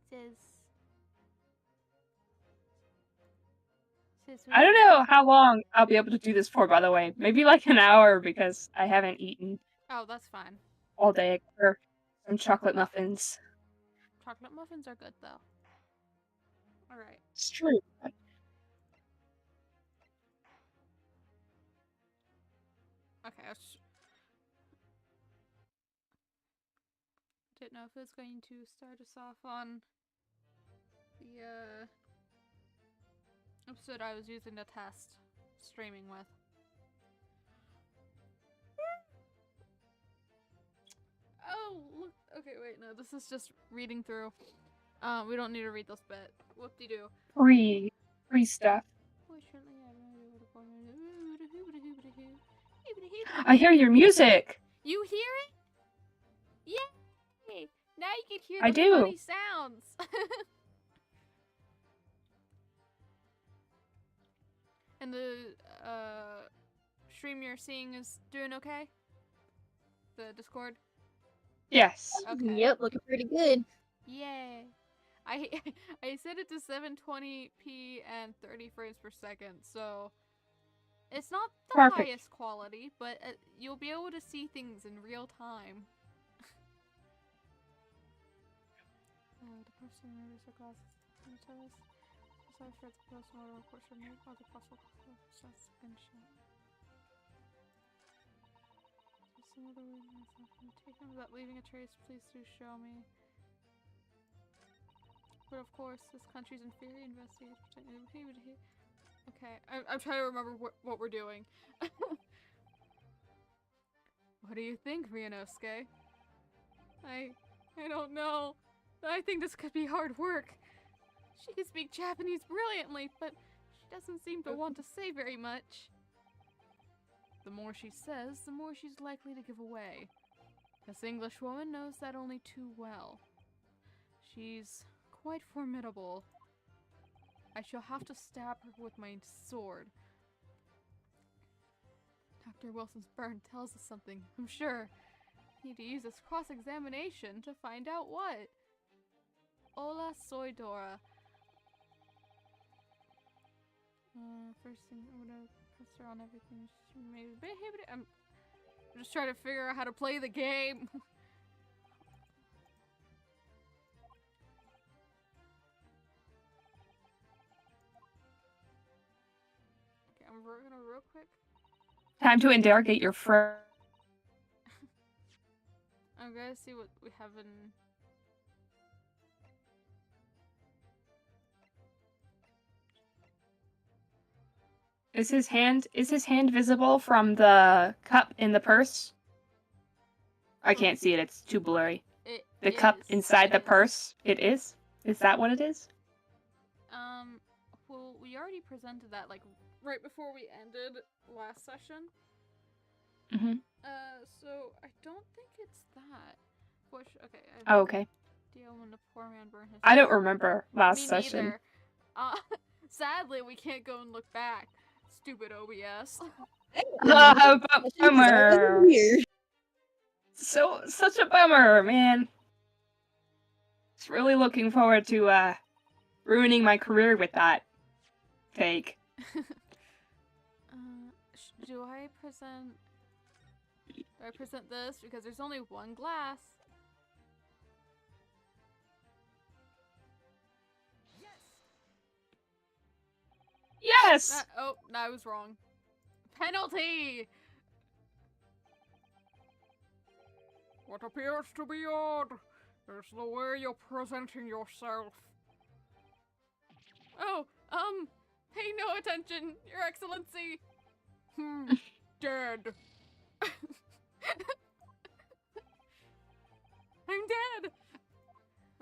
Says I don't know how long I'll be able to do this for, by the way. Maybe like an hour because I haven't eaten Oh, that's fine. all day or some chocolate muffins. Chocolate muffins are good though. Alright. It's true. Okay, didn't know if it was going to start us off on the episode I was using to test streaming with. Oh, look. Okay, wait, no, this is just reading through. We don't need to read this bit. Whoop-de-doo. Free stuff. I hear your music. You hear it? Yay! Now you can hear I the do. funny sounds. And the stream you're seeing is doing okay? The Discord? Yes. Okay. Yep, looking pretty good. Yay. I set it to 720p and 30 frames per second, so it's not the Perfect. highest quality, but you'll be able to see things in real time. The person who wears their glasses besides for the person who reports from the other possible suspension. Without leaving a trace, please do show me. But of course, this country's inferior investigators okay, I'm trying to remember what we're doing. What do you think, Ryunosuke? I don't know. I think this could be hard work. She can speak Japanese brilliantly, but she doesn't seem to want to say very much. The more she says, the more she's likely to give away. This English woman knows that only too well. She's quite formidable. I shall have to stab her with my sword. Dr. Wilson's burn tells us something, I'm sure. Need to use this cross-examination to find out what. Hola, soy Dora. First thing, I'm gonna press her on everything she made. I'm just trying to figure out how to play the game. Okay, I'm gonna real quick. Time to interrogate your friend. I'm gonna see what we have in. Is his hand visible from the cup in the purse? I can't see it, it's too blurry. The cup inside the purse, it is? Is that what it is? Well, we already presented that, like, right before we ended last session. Mm-hmm. So I don't think it's that. Okay. Oh, okay. Deal when the poor man burned his. I don't remember last session. Me neither. Sadly, we can't go and look back. Stupid OBS. Bummer. Such a bummer, man. Just really looking forward to ruining my career with that fake. Do I present this because there's only one glass? Yes. Oh, no, I was wrong. Penalty. What appears to be odd is the way you're presenting yourself. Oh, pay no attention, Your Excellency. Dead. I'm dead.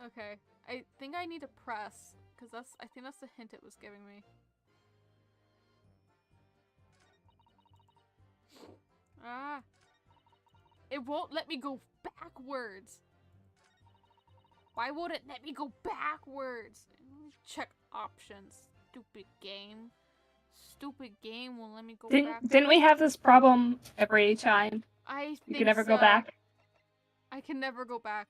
Okay, I think I need to press, because I think that's the hint it was giving me. Ah. It won't let me go backwards. Why won't it let me go backwards? Check options. Stupid game. Stupid game won't let me go back. Didn't we have this problem every time? You can never go back? I can never go back.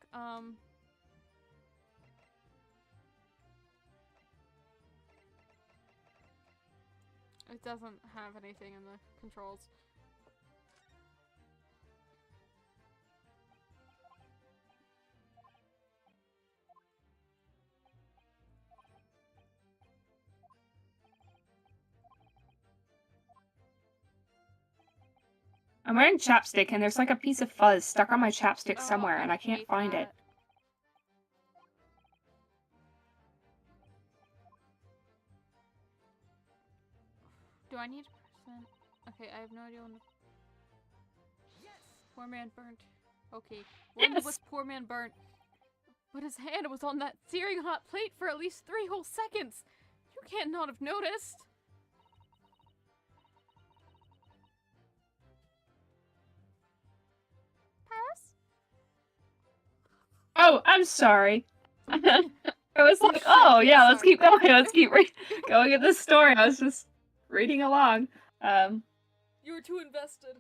It doesn't have anything in the controls. I'm wearing chapstick, and there's like a piece of fuzz stuck on my chapstick somewhere, and I can't hate find that. it. Do I need percent? Okay, I have no idea when the... Poor man burnt. Okay, when was poor man burnt? But his hand was on that searing hot plate for at least 3 whole seconds. You can't not have noticed. Paris? Oh, I'm sorry. I was like, oh yeah, let's keep going. Let's keep going at this story. I was just reading along. You were too invested.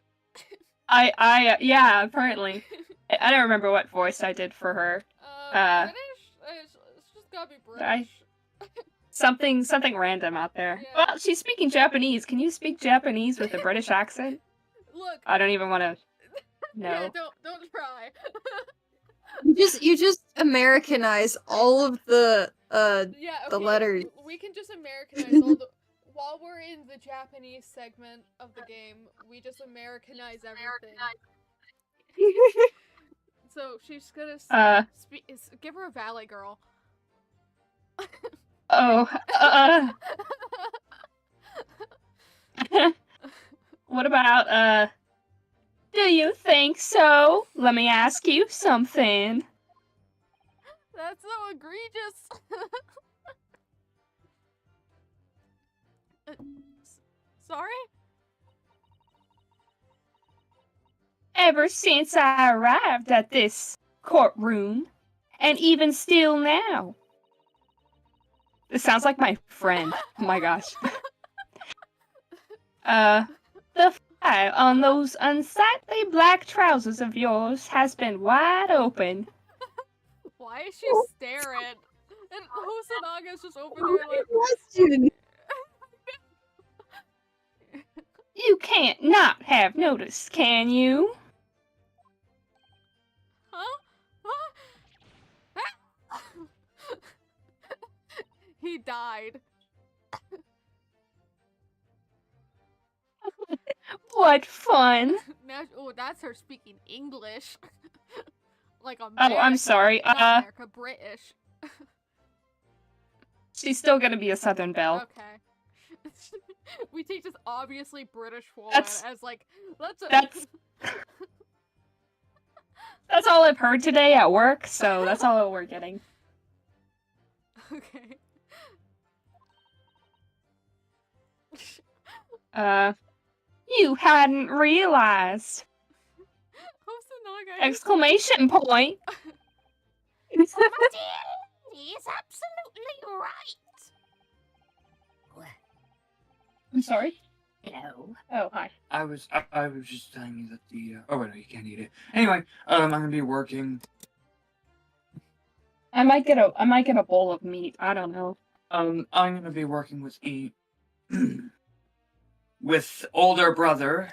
Yeah, apparently. I don't remember what voice I did for her. British? It's just gotta be British. Something random out there. Yeah. Well, she's speaking Japanese. Can you speak Japanese with a British accent? Look. I don't even want to know. Yeah, don't try. You just Americanize all of the yeah, okay. the letters. We can just Americanize all the... While we're in the Japanese segment of the game, we just Americanize everything. So she's gonna give her a Valley Girl. What about, do you think so? Let me ask you something. That's so egregious. Sorry? Ever since I arrived at this courtroom, and even still now. This sounds like my friend. Oh my gosh. The fire on those unsightly black trousers of yours has been wide open. Why is she staring? And Hosanaga's just over there like... Question. You can't not have noticed, can you? Huh? He died. What fun! Now, oh, that's her speaking English. Like America. Oh, I'm sorry. Not America, British. She's still gonna be a Southern Belle. Okay. We take this obviously British woman as like, that's all I've heard today at work, so that's all we're getting. Okay. You hadn't realized. Hosonaga. Exclamation point. He's absolutely right. I'm sorry? Hello. Oh, hi. I was just telling you that the oh wait, no, you can't eat it. Anyway, I'm gonna be working. I might get a bowl of meat. I don't know. I'm gonna be working with with older brother.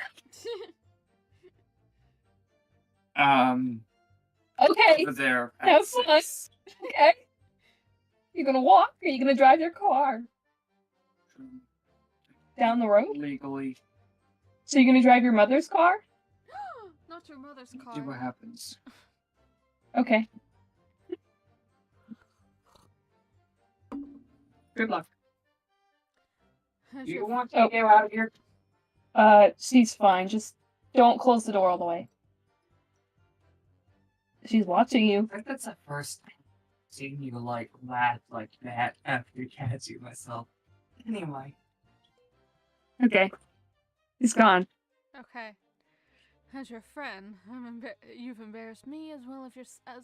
Okay. Over there. Have fun. Okay. You gonna walk or you gonna drive your car? Down the road? Legally. So you're gonna drive your mother's car? Not your mother's car. See what happens. Okay. Good luck. You want to get out of here? She's fine. Just don't close the door all the way. She's watching you. I think that's the first time seeing you like laugh like that after catching myself. Anyway. Okay. He's gone. Okay. As your friend, you've embarrassed me as well as your... I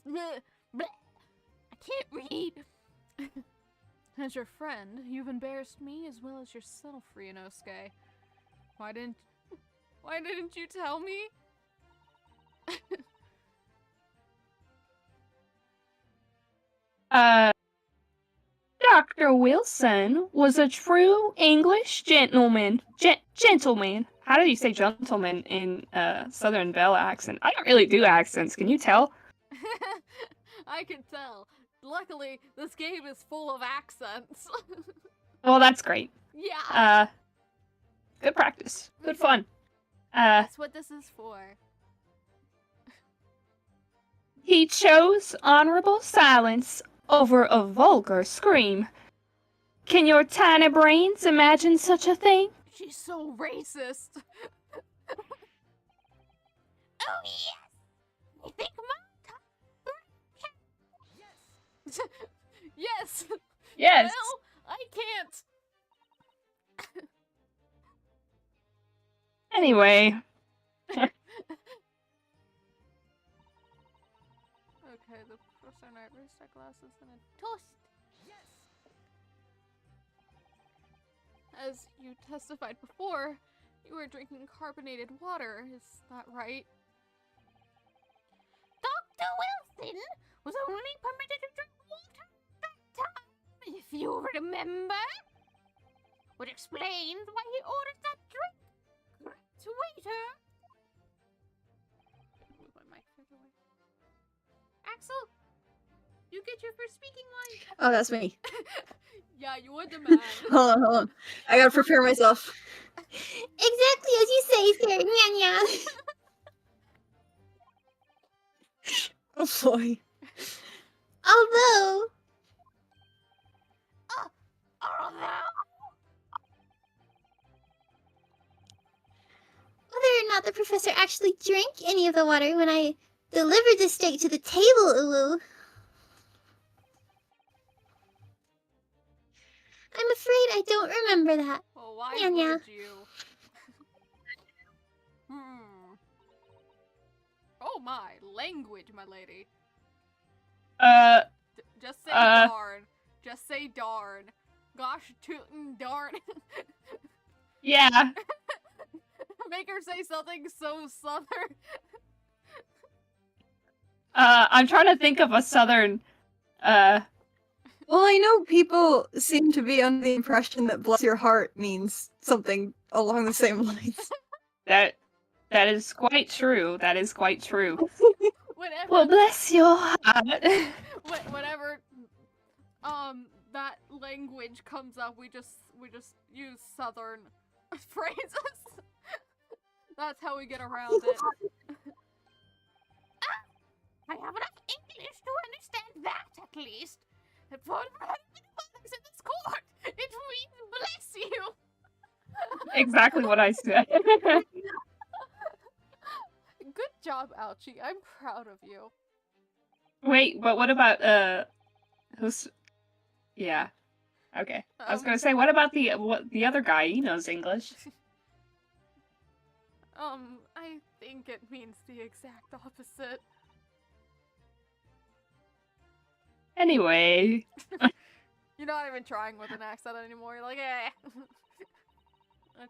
can't read! As your friend, you've embarrassed me as well as yourself, Ryunosuke. Why didn't you tell me? Dr. Wilson was a true English gentleman. Gentleman. How do you say gentleman in Southern Belle accent? I don't really do accents. Can you tell? I can tell. Luckily, this game is full of accents. Well, that's great. Yeah. Good practice. Good fun. That's what this is for. He chose honorable silence over a vulgar scream. Can your tiny brains imagine such a thing? She's so racist. Oh yes. I think yes. Yes. Yes. Well, I can't. Anyway. Okay, the professor and I raised our glasses and a toast. Yes. As you testified before, you were drinking carbonated water. Is that right? Dr. Wilson was only permitted to drink water that time, if you remember. Which explains why he ordered that drink. Correct, waiter? Move my mic further away. Axel, you get your first speaking line. Oh, that's me. Yeah, you were the man. Hold on. I gotta prepare myself. Exactly as you say, sir. Nya nya. Oh boy. Although, whether or not the professor actually drank any of the water when I delivered the steak to the table, Ulu, I'm afraid I don't remember that. Well, why Nya, nya. would you? Oh my, language, my lady. Just say darn. Just say darn. Gosh tootin' darn. Yeah. Make her say something so southern. I'm trying to think of a southern, Well, I know people seem to be under the impression that bless your heart means something along the same lines. that is quite true. That is quite true. Whenever, Well, bless your heart. whenever that language comes up, we just use southern phrases. That's how we get around it. I have enough English to understand that, at least. And for the mothers in this court, it means bless you. Exactly what I said. Good job, Ouchie. I'm proud of you. Wait, but what about who's? Yeah. Okay. I was gonna say, what about the other guy? He knows English. I think it means the exact opposite. Anyway. You're not even trying with an accent anymore. You're like, eh.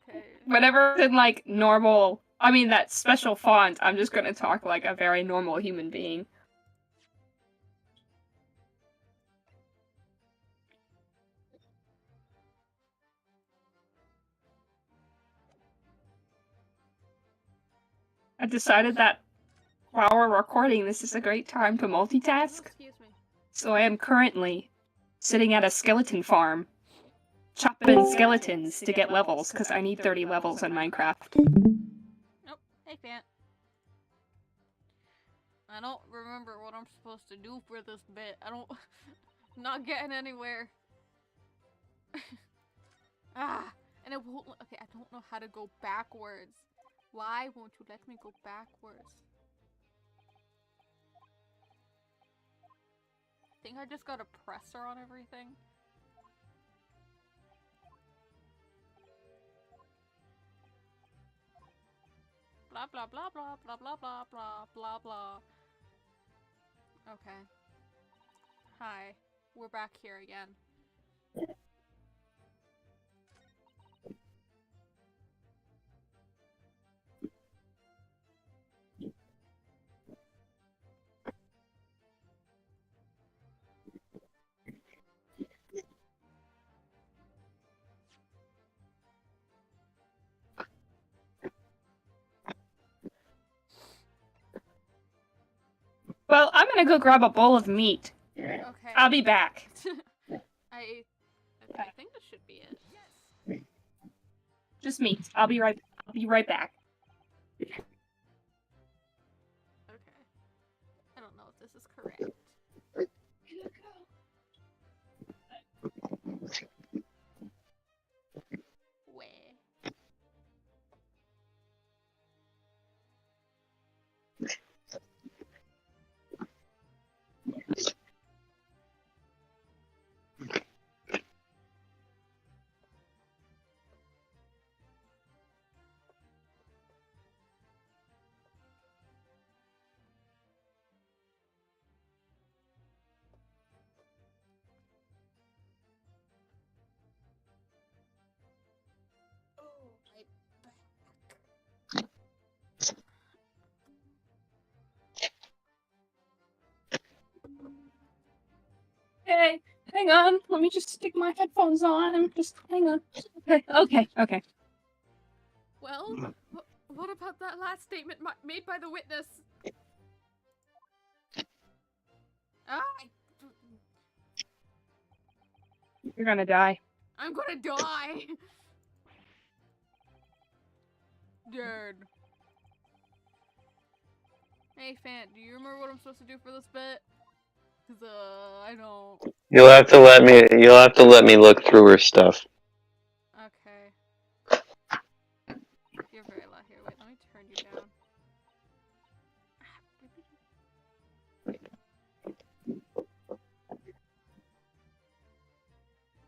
Okay. Whenever it's in like normal, I mean that special font, I'm just gonna talk like a very normal human being. I decided that while we're recording, this is a great time to multitask. Excuse me. So I am currently sitting at a skeleton farm, chopping skeletons to get levels, because I need 30 levels in Minecraft. Nope. Hey, Fant. I don't remember what I'm supposed to do for this bit. I'm not getting anywhere. And it won't. Okay, I don't know how to go backwards. Why won't you let me go backwards? I think I just got a presser on everything. Blah blah blah blah blah blah blah blah blah blah. Okay. Hi. We're back here again. Well, I'm gonna go grab a bowl of meat. Okay. I'll be back. I think this should be it. Just meat. I'll be right back. Okay. I don't know if this is correct. Where? Oh, my back. Hey, hang on. Let me just stick my headphones on and just hang on. Okay. Well, what about that last statement made by the witness? Ah, You're gonna die. I'm gonna die! Dude. Hey, Fant, do you remember what I'm supposed to do for this bit? Cause, I don't. You'll have to let me look through her stuff. Okay. You're very loud here. Wait, let me turn you down.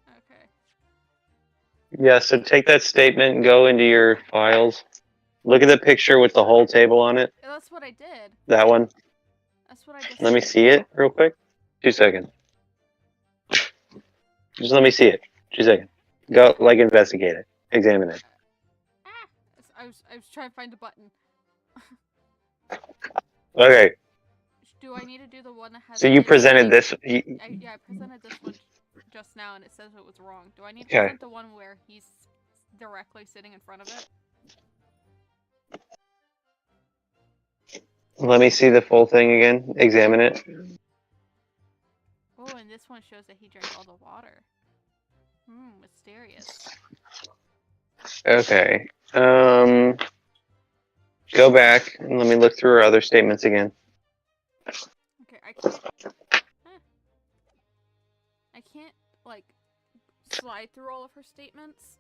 Okay. Yeah, so take that statement and go into your files. Look at the picture with the whole table on it. That's what I did. That one. That's what I just Let me did. see it real quick. 2 seconds. Just let me see it. 2 seconds. Go, investigate it. Examine it. I was trying to find a button. Okay, Do I need to do the one that has... so you it's presented like- this. yeah, I presented this one just now, and it says it was wrong. Do I need to Okay. present the one where he's directly sitting in front of it? Let me see the full thing again. Examine it. Oh, and this one shows that he drank all the water. Mysterious. Okay. Go back and let me look through her other statements again. Okay, I can't... I can't, like, slide through all of her statements.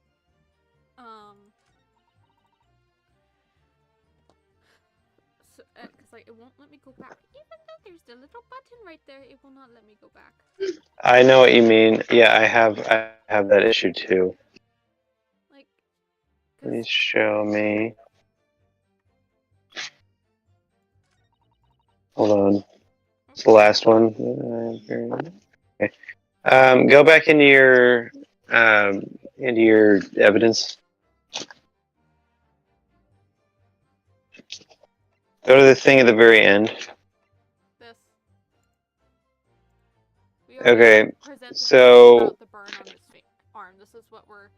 So, cause like, it won't let me go back. Even though there's the little button right there, it will not let me go back. I know what you mean. Yeah, I have that issue too. Like, Please show me. Hold on. It's the last one. Okay. Go back into your evidence. Go to the thing at the very end. this. We already Okay, presented so- about the burn on his arm. This is what we're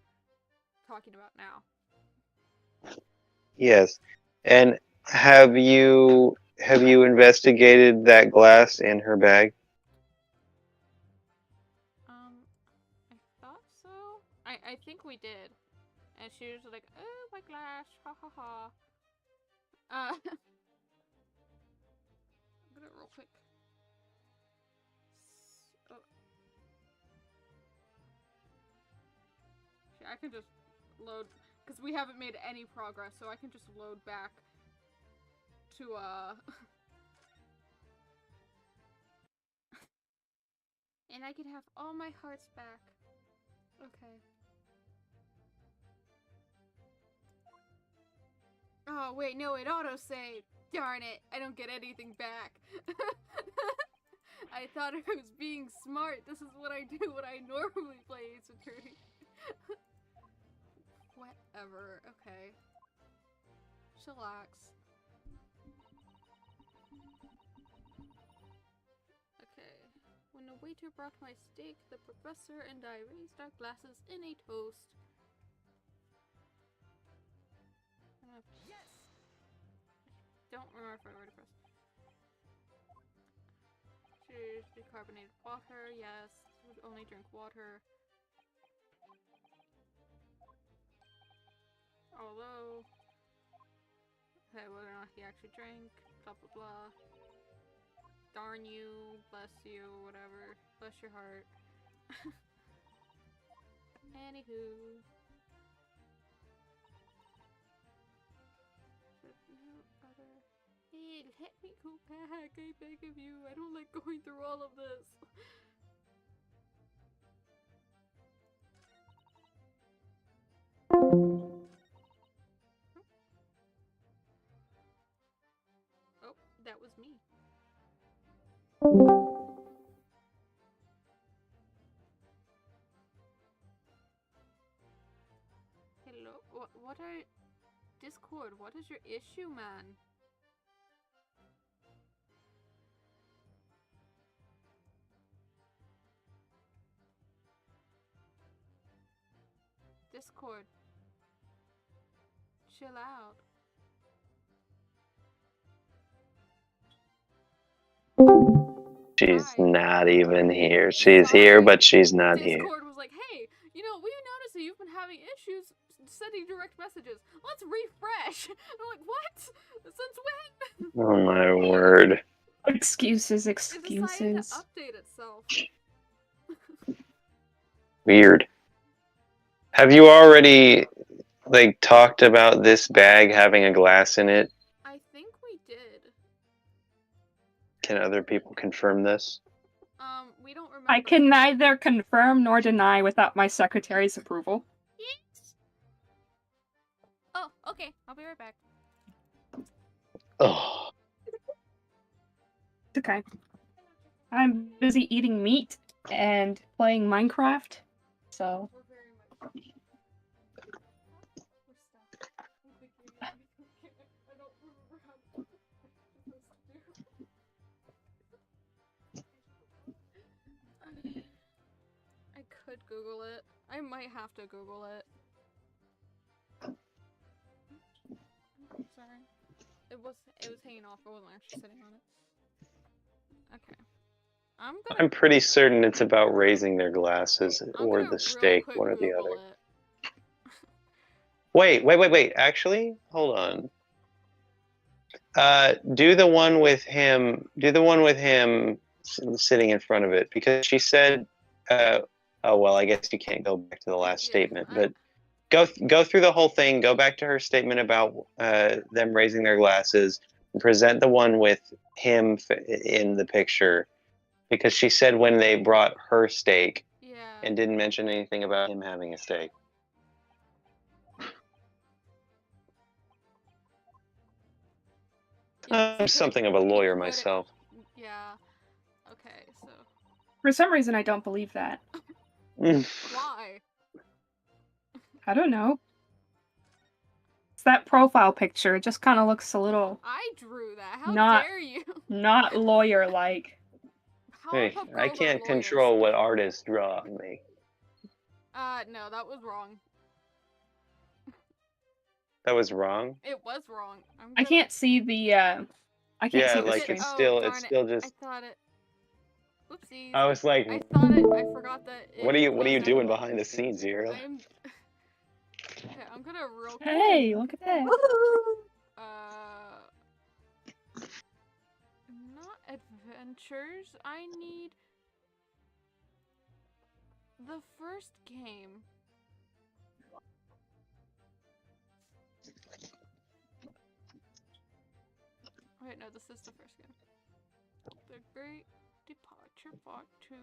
talking about now. Yes. And have you investigated that glass in her bag? I thought so. I think we did. And she was like, "Oh, my glass, ha ha ha." I'm gonna real quick. Oh. I can just load, because we haven't made any progress, so I can just load back to, and I can have all my hearts back. Okay. Oh, wait, no, it auto-saved. Darn it, I don't get anything back. I thought I was being smart. This is what I do when I normally play Ace Attorney. Whatever, okay. Chillax. Okay. When the waiter brought my steak, the professor and I raised our glasses in a toast. Yes! I don't remember if I already pressed. Is decarbonated water, yes. Would only drink water. Although, okay, whether or not he actually drank, blah blah blah. Darn you, bless you, whatever. Bless your heart. Anywho. No other. Hey, let me go back, I beg of you. I don't like going through all of this. Oh, that was me. Hello? What are... Discord, what is your issue, man? Discord. Chill out. She's Hi. not even here. She's here, but she's not here. Discord was like, hey, you know, we noticed that you've been having issues sending direct messages. Let's refresh. I'm like, what? Since when? Oh my word. Excuses, It decided to excuses. update itself. Weird. Have you already, like, talked about this bag having a glass in it? I think we did. Can other people confirm this? We don't remember. I can neither confirm nor deny without my secretary's approval. Yes. Oh, okay. I'll be right back. Oh. It's okay. I'm busy eating meat and playing Minecraft, so... We're very much. We're stuck. I think we I don't remember how to do. I could Google it. I might have to Google it. Sorry. It was hanging off. I wasn't actually sitting on it. Okay. I'm pretty certain it's about raising their glasses or the steak, one or the other. Wait. Actually, hold on. Do the one with him. Do the one with him sitting in front of it, because she said, oh well, I guess you can't go back to the last statement, but go through the whole thing. Go back to her statement about them raising their glasses, and present the one with him in the picture, because she said when they brought her steak, and didn't mention anything about him having a steak. I'm something of a lawyer myself. Yeah. Okay, so. For some reason, I don't believe that. Why? I don't know. It's that profile picture. It just kind of looks a little... I drew that. How dare you? Not lawyer-like. Hey, I can't control what artists draw on me. No, that was wrong. That was wrong? It was wrong. I can't see the, I can't see the like, stream. it's still just... I thought it... Whoopsies. I was like... I forgot that What are you doing behind the scenes, Zero? Okay, I'm gonna real quick... Hey, look at that. Not adventures. I need... the first game. Wait, no, this is the first game. The Great Departure Part 2.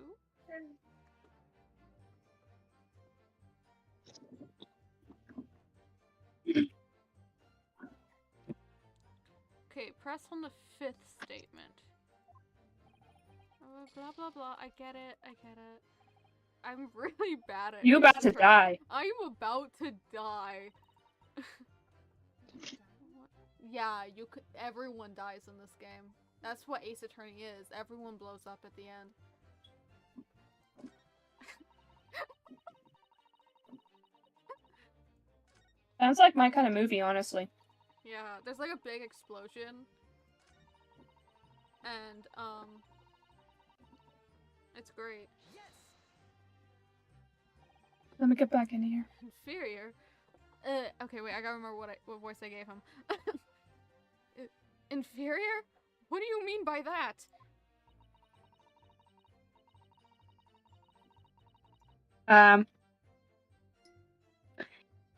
Okay, press on the 5th statement. Blah blah blah, I get it. I'm really bad at it. You about to die. I'm about to die. Yeah, everyone dies in this game. That's what Ace Attorney is. Everyone blows up at the end. Sounds like my kind of movie, honestly. Yeah, there's like a big explosion. And, It's great. Let me get back in here. Inferior? Okay, wait, I gotta remember what voice I gave him. Inferior? What do you mean by that?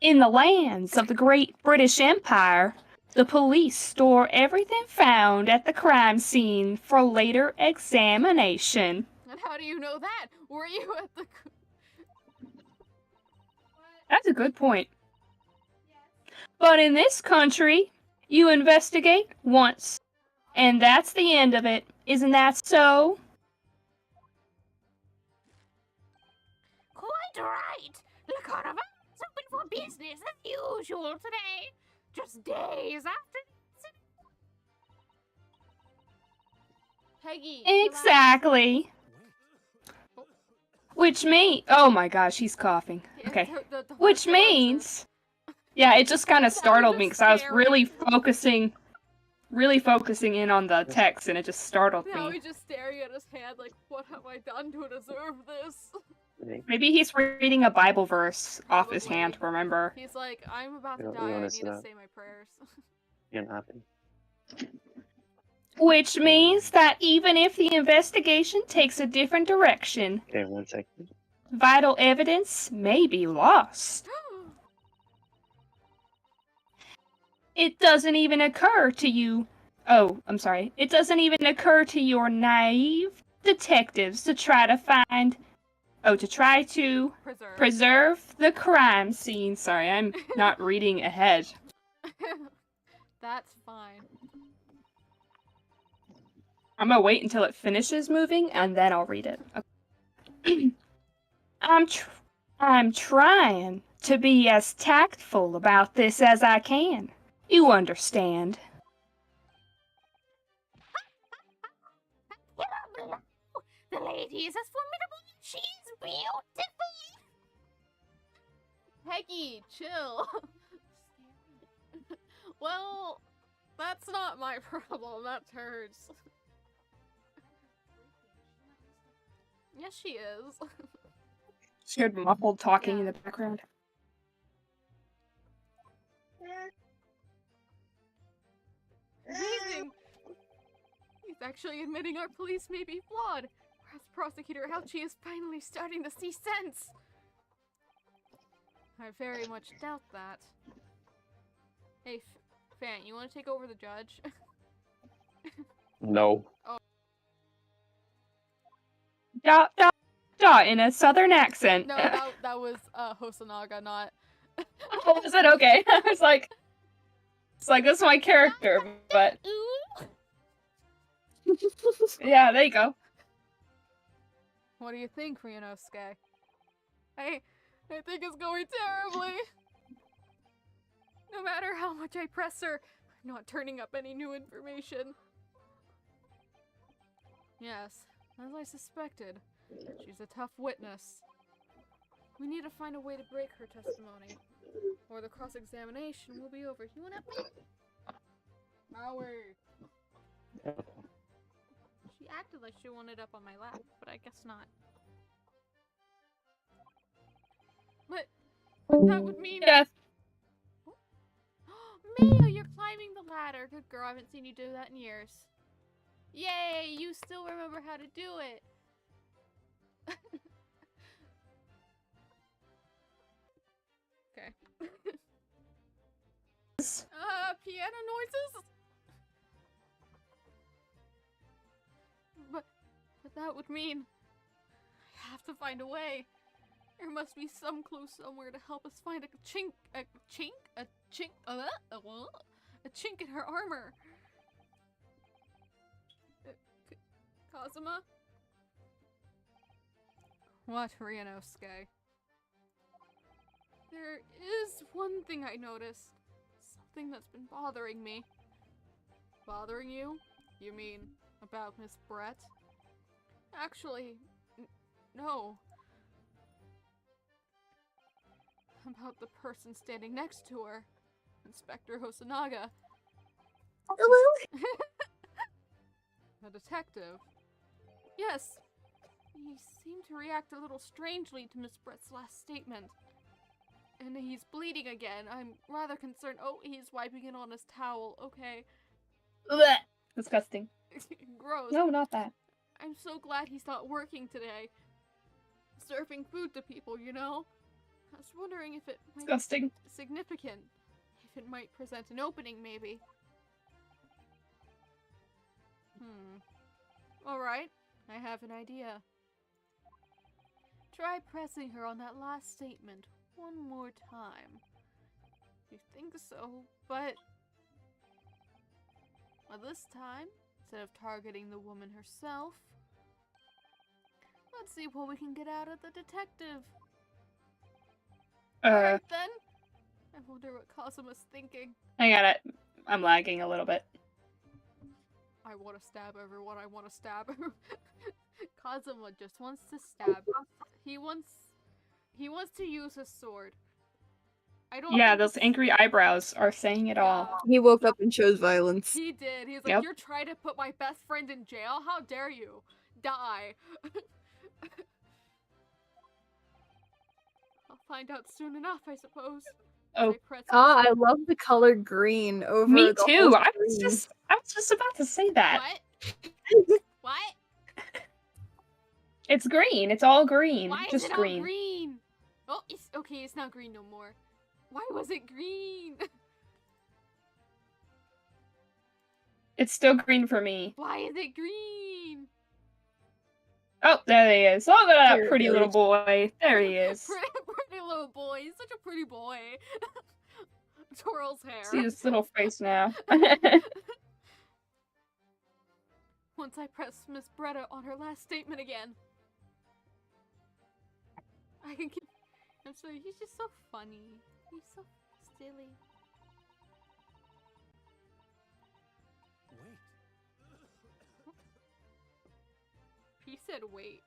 In the lands of the Great British Empire, the police store everything found at the crime scene for later examination. And how do you know that? Were you at the... That's a good point. But in this country, you investigate once, and that's the end of it. Isn't that so? Quite right. The carnival is open for business as usual today. Just days after... Peggy. Exactly. Which means... Oh my gosh, he's coughing. Okay. Which means... Yeah, it just kind of startled me because I was really focusing in on the text, and it just startled Now me. he's just staring at his hand like, what have I done to deserve this? Maybe he's reading a Bible verse off his hand, remember? He's like, I'm about to You die, I wanna need sit to up? say my prayers. You're happy. Which means that even if the investigation takes a different direction, Okay, 1 second. vital evidence may be lost. It doesn't even occur to you... Oh, I'm sorry. It doesn't even occur to your naive detectives to try to find... Oh, to try to preserve the crime scene. Sorry, I'm not reading ahead. That's fine. I'm gonna wait until it finishes moving, and then I'll read it. Okay. I'm trying to be as tactful about this as I can. You understand. The lady is as formidable as she's beautiful. Peggy, chill. Well, that's not my problem. That's hers. Yes, she is. She heard muffled talking in Yeah. the background. Amazing! He's actually admitting our police may be flawed. Perhaps Prosecutor Houchi is finally starting to see sense. I very much doubt that. Hey, Fan, you want to take over the judge? No. Dot, dot, dot, in a southern accent. No, that was Hosonaga, not... Oh, was it? Okay. I was like... It's like, this is my character, but... Yeah, there you go. What do you think, Ryunosuke? I think it's going terribly. No matter how much I press her, I'm not turning up any new information. Yes, as I suspected, she's a tough witness. We need to find a way to break her testimony, or the cross-examination will be over. You wanna... Maui! She acted like she wanted up on my lap, but I guess not. But that would mean... Yes. Mayo, you're climbing the ladder. Good girl, I haven't seen you do that in years. Yay, you still remember how to do it. Okay. Piano noises? But that would mean I have to find a way. There must be some clue somewhere to help us find a chink in her armor. Kazuma? What, Ryunosuke? There is one thing I noticed. Something that's been bothering me. Bothering you? You mean about Miss Brett? Actually, no. About the person standing next to her. Inspector Hosonaga. Hello? A detective. Yes. he seemed to react a little strangely to Miss Brett's last statement. And he's bleeding again. I'm rather concerned. Oh, he's wiping it on his towel. Okay. Blech. Disgusting. Gross. No, not that. I'm so glad he's not working today. Serving food to people, you know? I was wondering if it might Disgusting. be significant. If it might present an opening, maybe. Alright, I have an idea. Try pressing her on that last statement one more time. You think so, but this time, instead of targeting the woman herself, let's see what we can get out of the detective. Alright then. I wonder what Kazuma's thinking. I got it. I'm lagging a little bit. I want to stab everyone. I want to stab her. Kazuma just wants to stab. He wants to use his sword. I don't. Yeah, think those it's- angry eyebrows are saying it all. He woke up and chose violence. He did. He's like, Yep. you're trying to put my best friend in jail? How dare you? Die. I'll find out soon enough, I suppose. Oh. They press- I love the color green over Me the too. whole I was screen. just about to say that. What? What? It's green. It's all green. Why just is it green. all green? Oh, it's okay. It's not green no more. Why was it green? It's still green for me. Why is it green? Oh, there he is. Look at that There pretty it little is. boy. There he is. Pretty little boy. He's such a pretty boy. Twirls hair. See his little face now. Once I press Miss Bretta on her last statement again, I can keep. I'm sorry. He's just so funny. He's so silly. He said wait.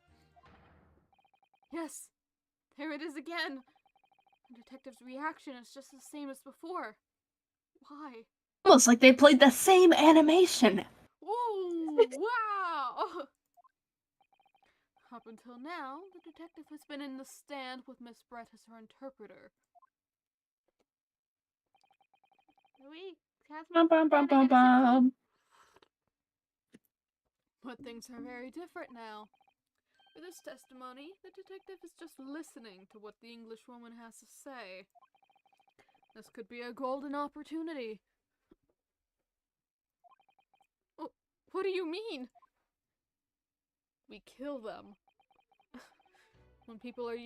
Yes! There it is again! The detective's reaction is just the same as before. Why? Almost like they played the same animation. Whoa! Wow! Up until now, the detective has been in the stand with Miss Brett as her interpreter. Bum, bum, bum, bum, bum. But things are very different now. For this testimony, the detective is just listening to what the English woman has to say. This could be a golden opportunity. Oh, what do you mean? We kill them. When people are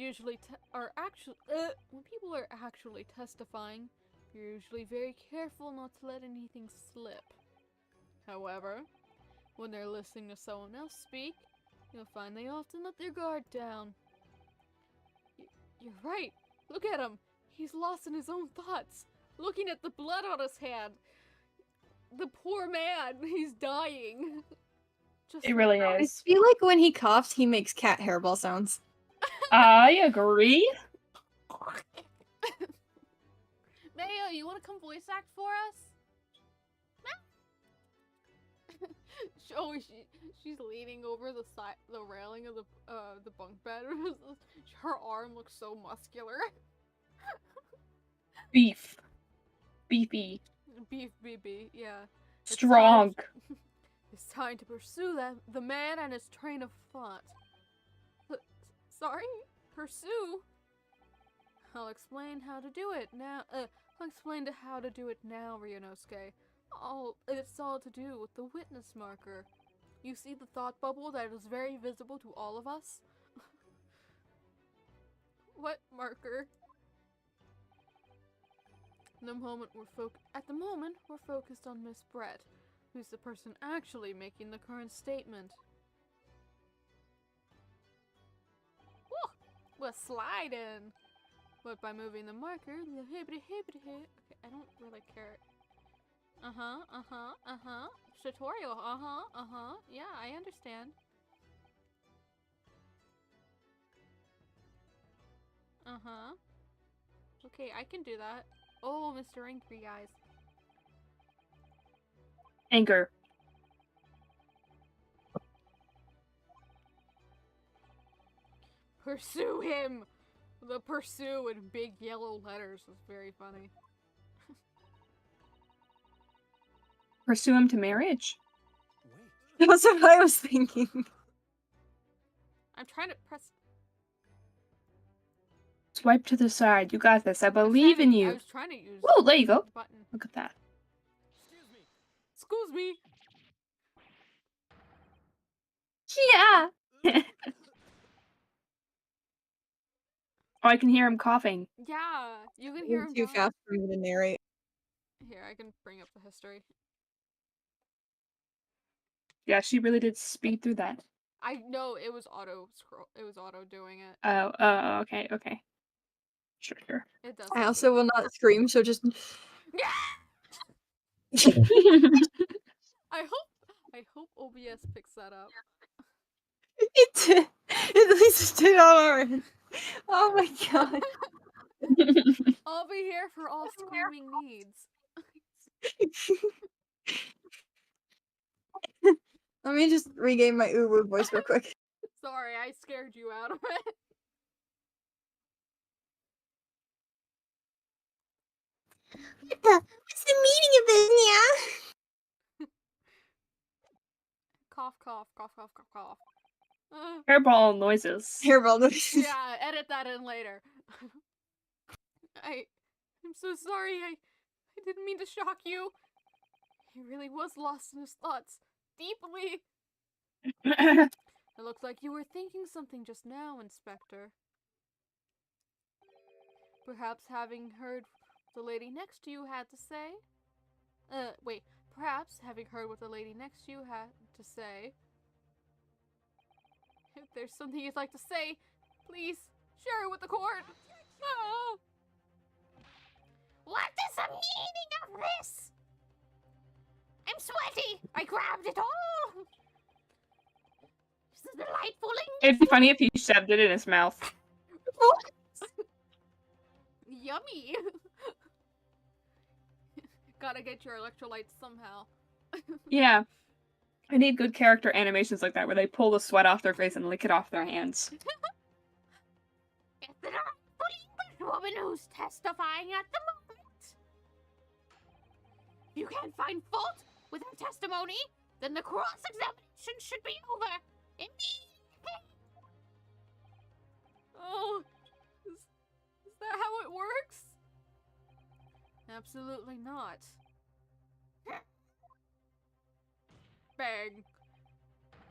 actually testifying, you're usually very careful not to let anything slip. However, when they're listening to someone else speak, you'll find they often let their guard down. You're right. Look at him. He's lost in his own thoughts. Looking at the blood on his hand. The poor man. He's dying. Just It really I is. feel like when he coughs, he makes cat hairball sounds. I agree. Mayo, you want to come voice act for us? Oh, she's leaning over the railing of the bunk bed. Her arm looks so muscular. Beef. Beefy. Beef BB, yeah. Strong. It's time to pursue the man and his train of thought. Sorry? Pursue? I'll explain how to do it now. I'll explain how to do it now, Ryunosuke. It's all to do with the witness marker. You see the thought bubble that is very visible to all of us? What marker? At the moment, we're focused on Miss Brett, who's the person actually making the current statement. Woo! We're sliding! But by moving the marker, okay, I don't really care. Tutorial, yeah, I understand. Okay, I can do that. Oh, Mr. Angry Eyes. Anger. Pursue him! The pursue in big yellow letters was very funny. Pursue him to marriage? That's what I was thinking. I'm trying to press. Swipe to the side. You got this. I believe in I you. was trying to use. Oh, there you go. the button. Look at that. Excuse me. Yeah. Oh, I can hear him coughing. Yeah, you can hear him. Too going. fast for me to narrate. Here, I can bring up the history. Yeah, she really did speed through that. I know it was auto scroll. It was auto doing it. Oh, okay, okay. Sure. It does. I also will not scream, so just. I hope OBS picks that up. It did. At least it did on our end. Oh my god. I'll be here for all screaming needs. Let me just regain my uwu voice real quick. Sorry, I scared you out of it. What's the meaning of this, yeah? Cough, cough, cough, cough, cough, cough. Hairball noises. Hairball noises. Yeah, edit that in later. I'm so sorry. I didn't mean to shock you. He really was lost in his thoughts. Deeply. It looks like you were thinking something just now, Inspector. Perhaps having heard what the lady next to you had to say? Wait. Perhaps having heard what the lady next to you had to say. If there's something you'd like to say, please share it with the court. No. What is the meaning of this? I'm sweaty. I grabbed it all. This is delightful. It'd be funny if he shoved it in his mouth. Yummy. Gotta get your electrolytes somehow. Yeah. I need good character animations like that where they pull the sweat off their face and lick it off their hands. It's the delightful woman who's testifying at the moment. If you can't find fault with her testimony, then the cross-examination should be over immediately. Oh, is that how it works? Absolutely not. Bang.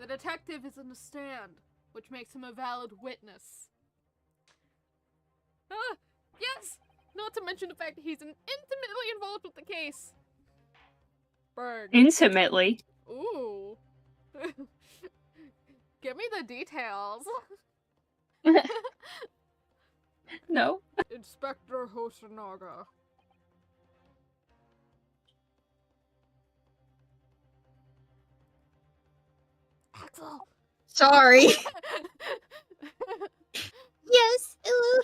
The detective is in the stand, which makes him a valid witness. Ah, yes! Not to mention the fact that he's intimately involved with the case. Bang. Intimately. Ooh. Give me the details. No. Inspector Hosonaga. Axel. Sorry. Yes, hello.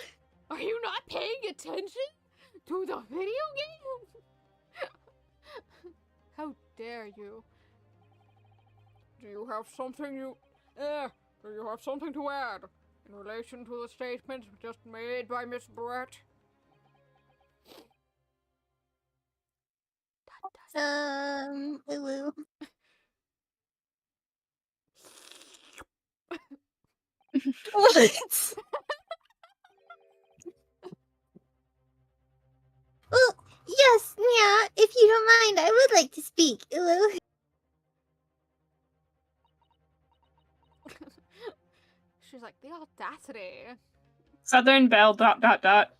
Are you not paying attention to the video game? How dare you? Do you have something to add in relation to the statement just made by Miss Brett? Hello. What? Well, yes, yeah, if you don't mind, I would like to speak. Hello. She's like, the audacity. Southern Belle ... Dot, dot.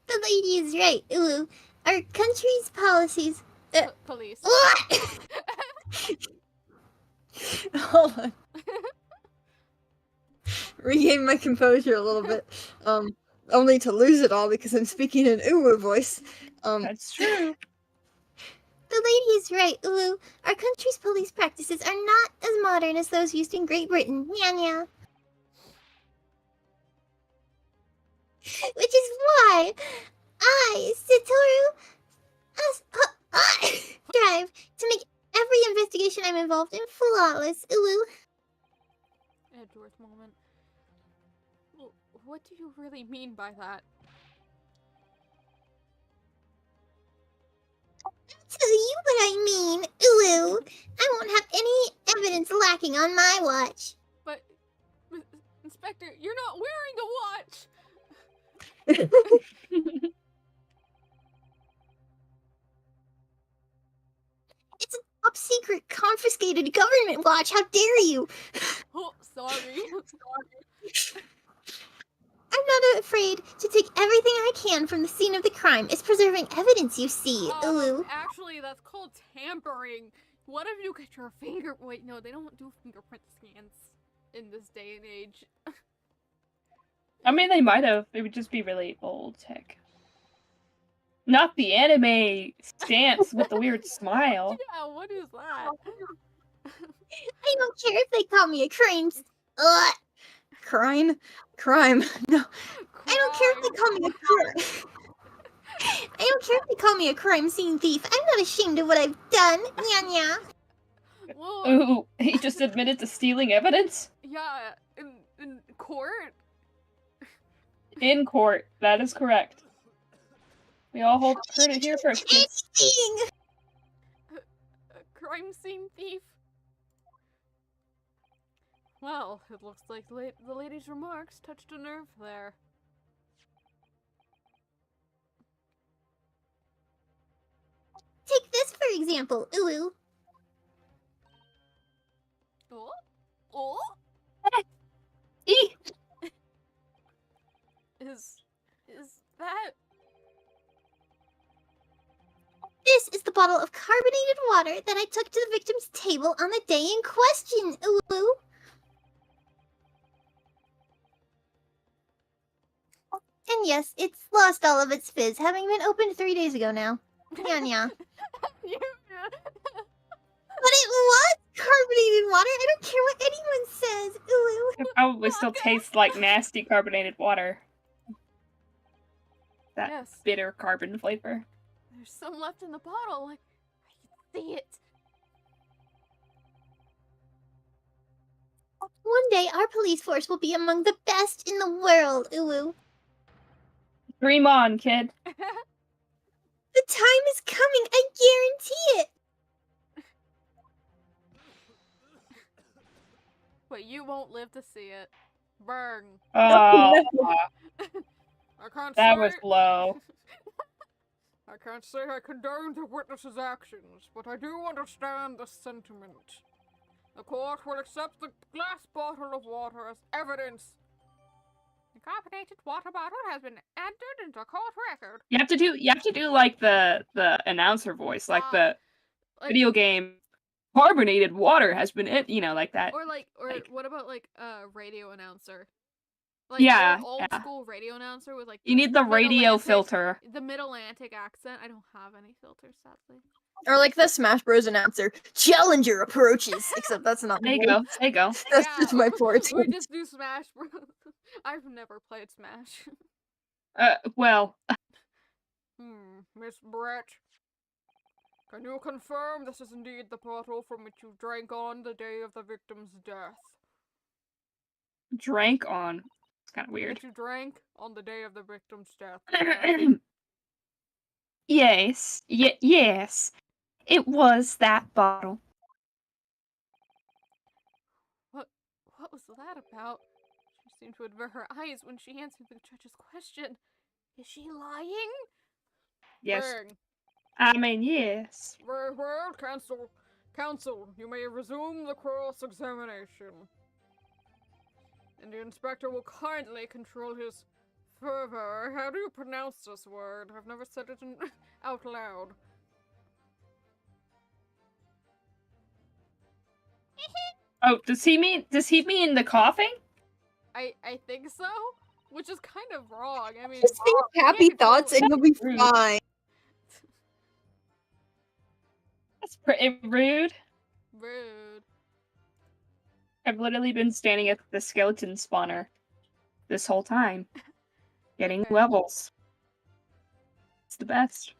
The lady is right. Hello. Our country's policies. Police. What? Hold on. Regain my composure a little bit. Only to lose it all because I'm speaking in uwu voice. That's true. The lady is right, Ulu. Our country's police practices are not as modern as those used in Great Britain. Nya nya. Which is why I, Satoru, strive to make investigation I'm involved in flawless. Ooh. Edgeworth moment. What do you really mean by that? I'll tell you what I mean. Ooh. I won't have any evidence lacking on my watch. But, Inspector, you're not wearing a watch! It's a top secret, confiscated government watch. How dare you? Oh, sorry. I'm not afraid to take everything I can from the scene of the crime. It's preserving evidence, you see. Ooh. Actually, that's called tampering. What if you get your finger... Wait, no, they don't do fingerprint scans in this day and age. I mean, they might have. It would just be really old tech. Not the anime stance with the weird smile. Yeah, what is that? I don't care if they call me a crime. Ugh. Crime? Crime. No. I don't care if they call me a crime. I don't care if they call me a crime scene thief. I'm not ashamed of what I've done. Nya nya. Well, Ooh, he just admitted to stealing evidence? yeah, in court? In court, that is correct. We all heard it here first, kids. Anything. A crime scene thief? Well, it looks like the lady's remarks touched a nerve there. Take this for example. Ooh. Oh? Oh? Eek! Is that... This is the bottle of carbonated water that I took to the victim's table on the day in question. Ooh. And yes, it's lost all of its fizz, having been opened 3 days ago now. Nya nya. But it was carbonated water. I don't care what anyone says. Ooh. It probably still tastes like nasty carbonated water. That Yes. bitter carbon flavor. There's some left in the bottle. Like, I can see it. One day, our police force will be among the best in the world. Ooh. Dream on, kid. The time is coming. I guarantee it. But you won't live to see it. Burn. Oh, I can't that say... was low. I can't say I condone the witness's actions, but I do understand the sentiment. The court will accept the glass bottle of water as evidence. The carbonated water bottle has been entered into court record. You have to do like the announcer voice, like the video game. Carbonated water has been like that. Or like- what about like a radio announcer? Like Yeah, old yeah. school radio announcer with like You need the radio Mid-Atlantic- filter. The Mid-Atlantic accent. I don't have any filters, sadly. Or like the Smash Bros. Announcer. Challenger approaches. Except that's not There you me. go. There you go. That's Yeah, just my poor We attempt. just do Smash Bros. I've never played Smash. Well, Miss Brett. Can you confirm this is indeed the bottle from which you drank on the day of the victim's death? drank on. It's kind of weird. That you drank on the day of the victim's death. Yes. Yes. It was that bottle. What was that about? She seemed to avert her eyes when she answered the judge's question. Is she lying? Yes. Bang. I mean, yes. Very well, counsel, you may resume the cross-examination. And the inspector will kindly control his fervor. How do you pronounce this word? I've never said it out loud. Oh, does he mean the coughing? I think so? Which is kind of wrong. I mean, Just think happy you can't thoughts and control you'll be Rude. fine. That's pretty rude. rude. I've literally been standing at the skeleton spawner this whole time, getting Okay. levels. It's the best.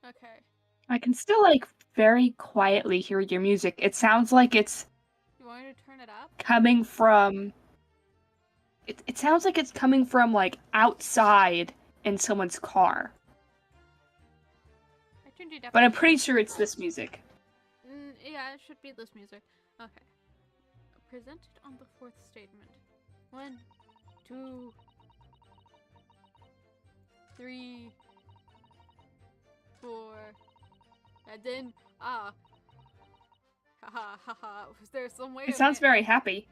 Okay. I can still, like, very quietly hear your music. It sounds like it's You want me to turn it up? coming from... It sounds like it's coming from, like, outside in someone's car. I turned it up. But I'm pretty sure it's this music. Yeah, it should be this music. Okay. Presented on the fourth statement. 1, 2, 3, 4, and then haha haha. Was there some way? It sounds of very happy.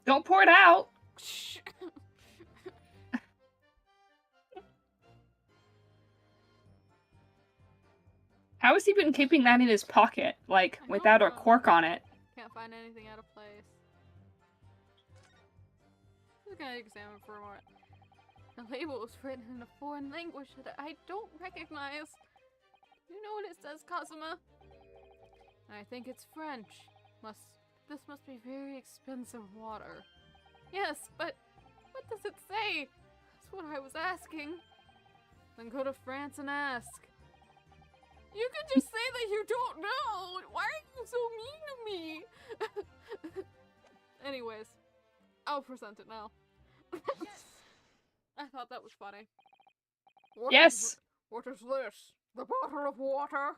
Don't pour it out. Shh. How has he been keeping that in his pocket, like, I without don't a know. cork on it? Can't find anything out of place. Just gonna examine for a moment. The label was written in a foreign language that I don't recognize. You know what it says, Kazuma? I think it's French. This must be very expensive water. Yes, but what does it say? That's what I was asking. Then go to France and ask. You could just say that you don't know! Why are you so mean to me? Anyways, I'll present it now. I thought that was funny. Yes! What is this? The bottle of water?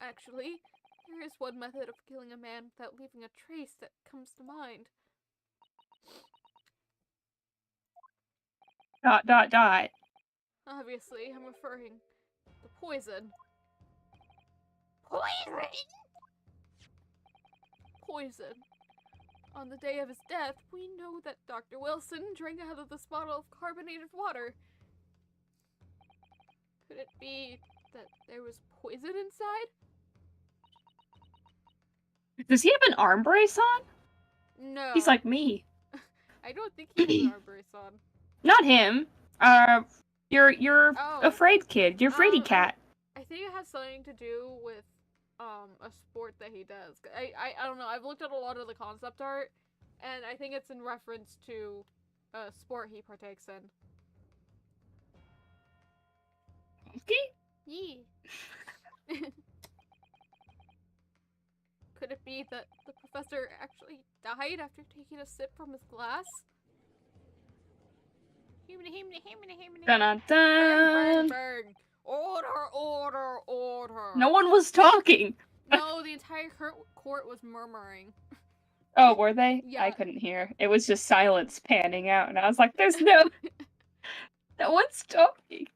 Actually, there is one method of killing a man without leaving a trace that comes to mind. ... Obviously, I'm referring to poison. Poison? Poison. On the day of his death, we know that Dr. Wilson drank out of this bottle of carbonated water. Could it be that there was poison inside? Does he have an arm brace on? No. He's like me. I don't think he has an arm brace on. Not him. You're Oh. afraid kid. You're fraidy cat. I think it has something to do with a sport that he does. I don't know. I've looked at a lot of the concept art, and I think it's in reference to a sport he partakes in. Okay. Yeah. Could it be that the professor actually died after taking a sip from his glass? Dun dun Bang, dun. bang. Order, order, order. No one was talking. No, the entire court was murmuring. Oh, were they? Yeah. I couldn't hear. It was just silence panning out, and I was like, "There's no one's talking."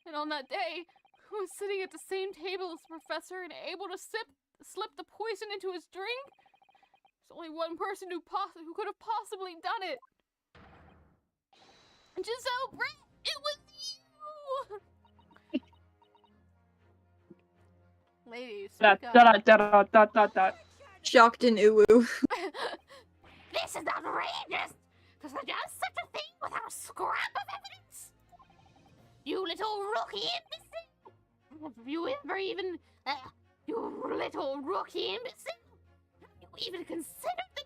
And on that day, who was sitting at the same table as the professor and able to slip the poison into his drink? There's only one person who could have possibly done it. Giselle Brett, it was you! Ladies, speak up. Shocked and ooh. This is outrageous! To suggest such a thing without a scrap of evidence! You little rookie imbecile! Have you ever even... you little rookie imbecile! Have you even considered the...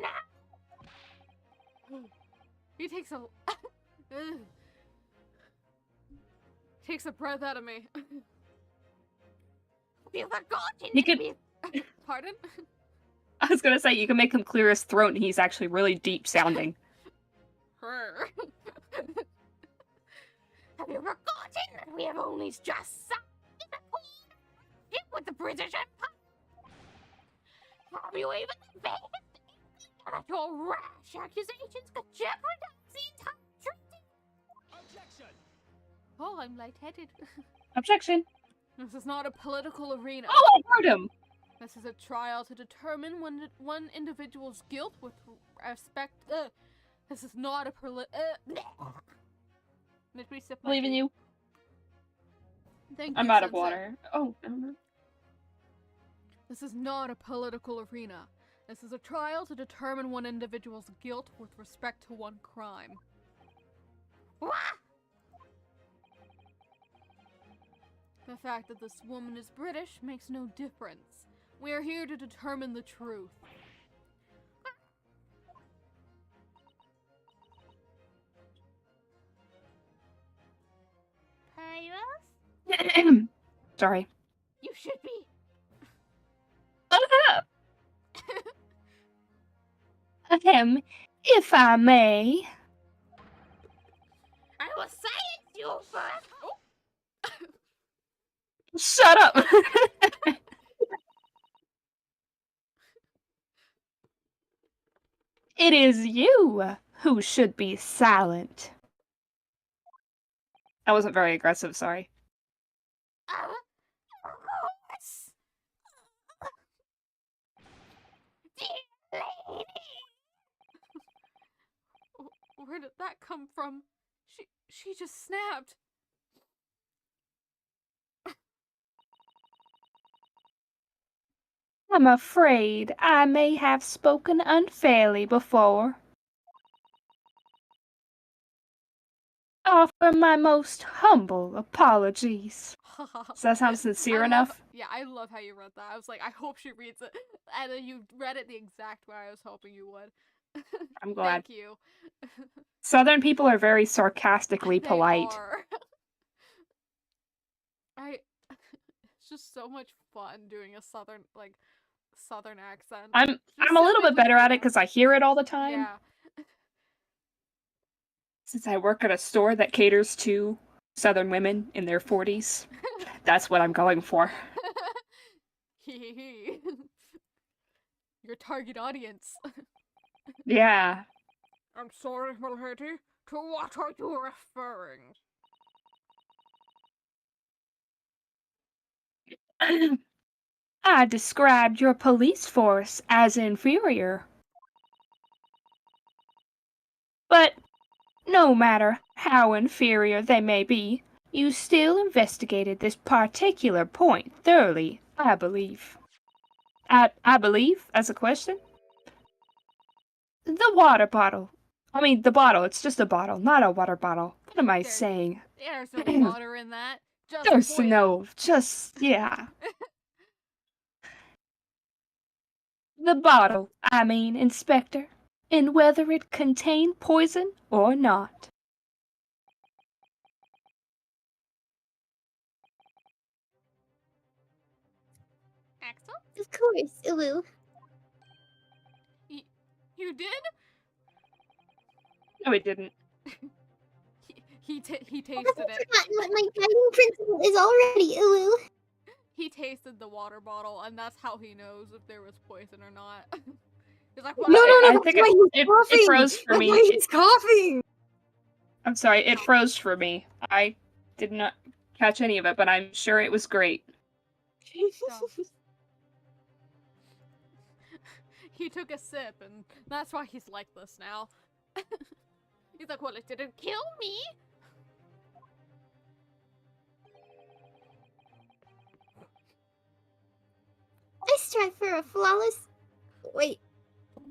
now? He takes a... takes a breath out of me. Have you forgotten You that could- Pardon? I was gonna say you can make him clear his throat, and he's actually really deep sounding. Her. Have you forgotten that we have only just signed a partnership with the British Empire? Have you even vetted that your rash accusations could jeopardize the entire treaty? Objection! Oh, I'm lightheaded. Objection. This is not a political arena. Oh, I heard him. This is a trial to determine one individual's guilt with respect. This is not a Let me sip my Believe in tea. you. Thank I'm you, out of Sensei. water. Oh, never mind. This is not a political arena. This is a trial to determine one individual's guilt with respect to one crime. What? The fact that this woman is British makes no difference. We are here to determine the truth. Pyrus? Sorry. You should be. If I may. I will silence you for. Shut up! It is you who should be silent. I wasn't very aggressive, sorry. Yes. Dear lady. Where did that come from? She just snapped. I'm afraid I may have spoken unfairly before. Offer my most humble apologies. Does that sound sincere enough? Yeah, I love how you read that. I was like, I hope she reads it. And then you read it the exact way I was hoping you would. I'm glad. Thank you. Southern people are very sarcastically They polite. are. It's just so much fun doing a southern accent. I'm a little bit better at it because I hear it all the time. Yeah. Since I work at a store that caters to Southern women in their 40s, that's what I'm going for. Your target audience. Yeah. I'm sorry, Mulhady. To what are you referring? I described your police force as inferior. But no matter how inferior they may be, you still investigated this particular point thoroughly, I believe. I believe, as a question? The water bottle. I mean, the bottle. It's just a bottle, not a water bottle. What am I saying? There's no water in that. Just There's poison. no, just, yeah. The bottle, I mean, Inspector, and whether it contained poison or not. Axel? Of course, Ulu. You did? No, it didn't. He tasted I haven't it. forgotten what my guiding principle is already, Ulu. He tasted the water bottle, and that's how he knows if there was poison or not. He's like, No, well, I that's think why he's it coughing. froze for That's me. why he's coughing. I'm sorry, it froze for me. I did not catch any of it, but I'm sure it was great. He took a sip, and that's why he's like this now. He's like, well, it didn't kill me. I strive for a flawless. Wait.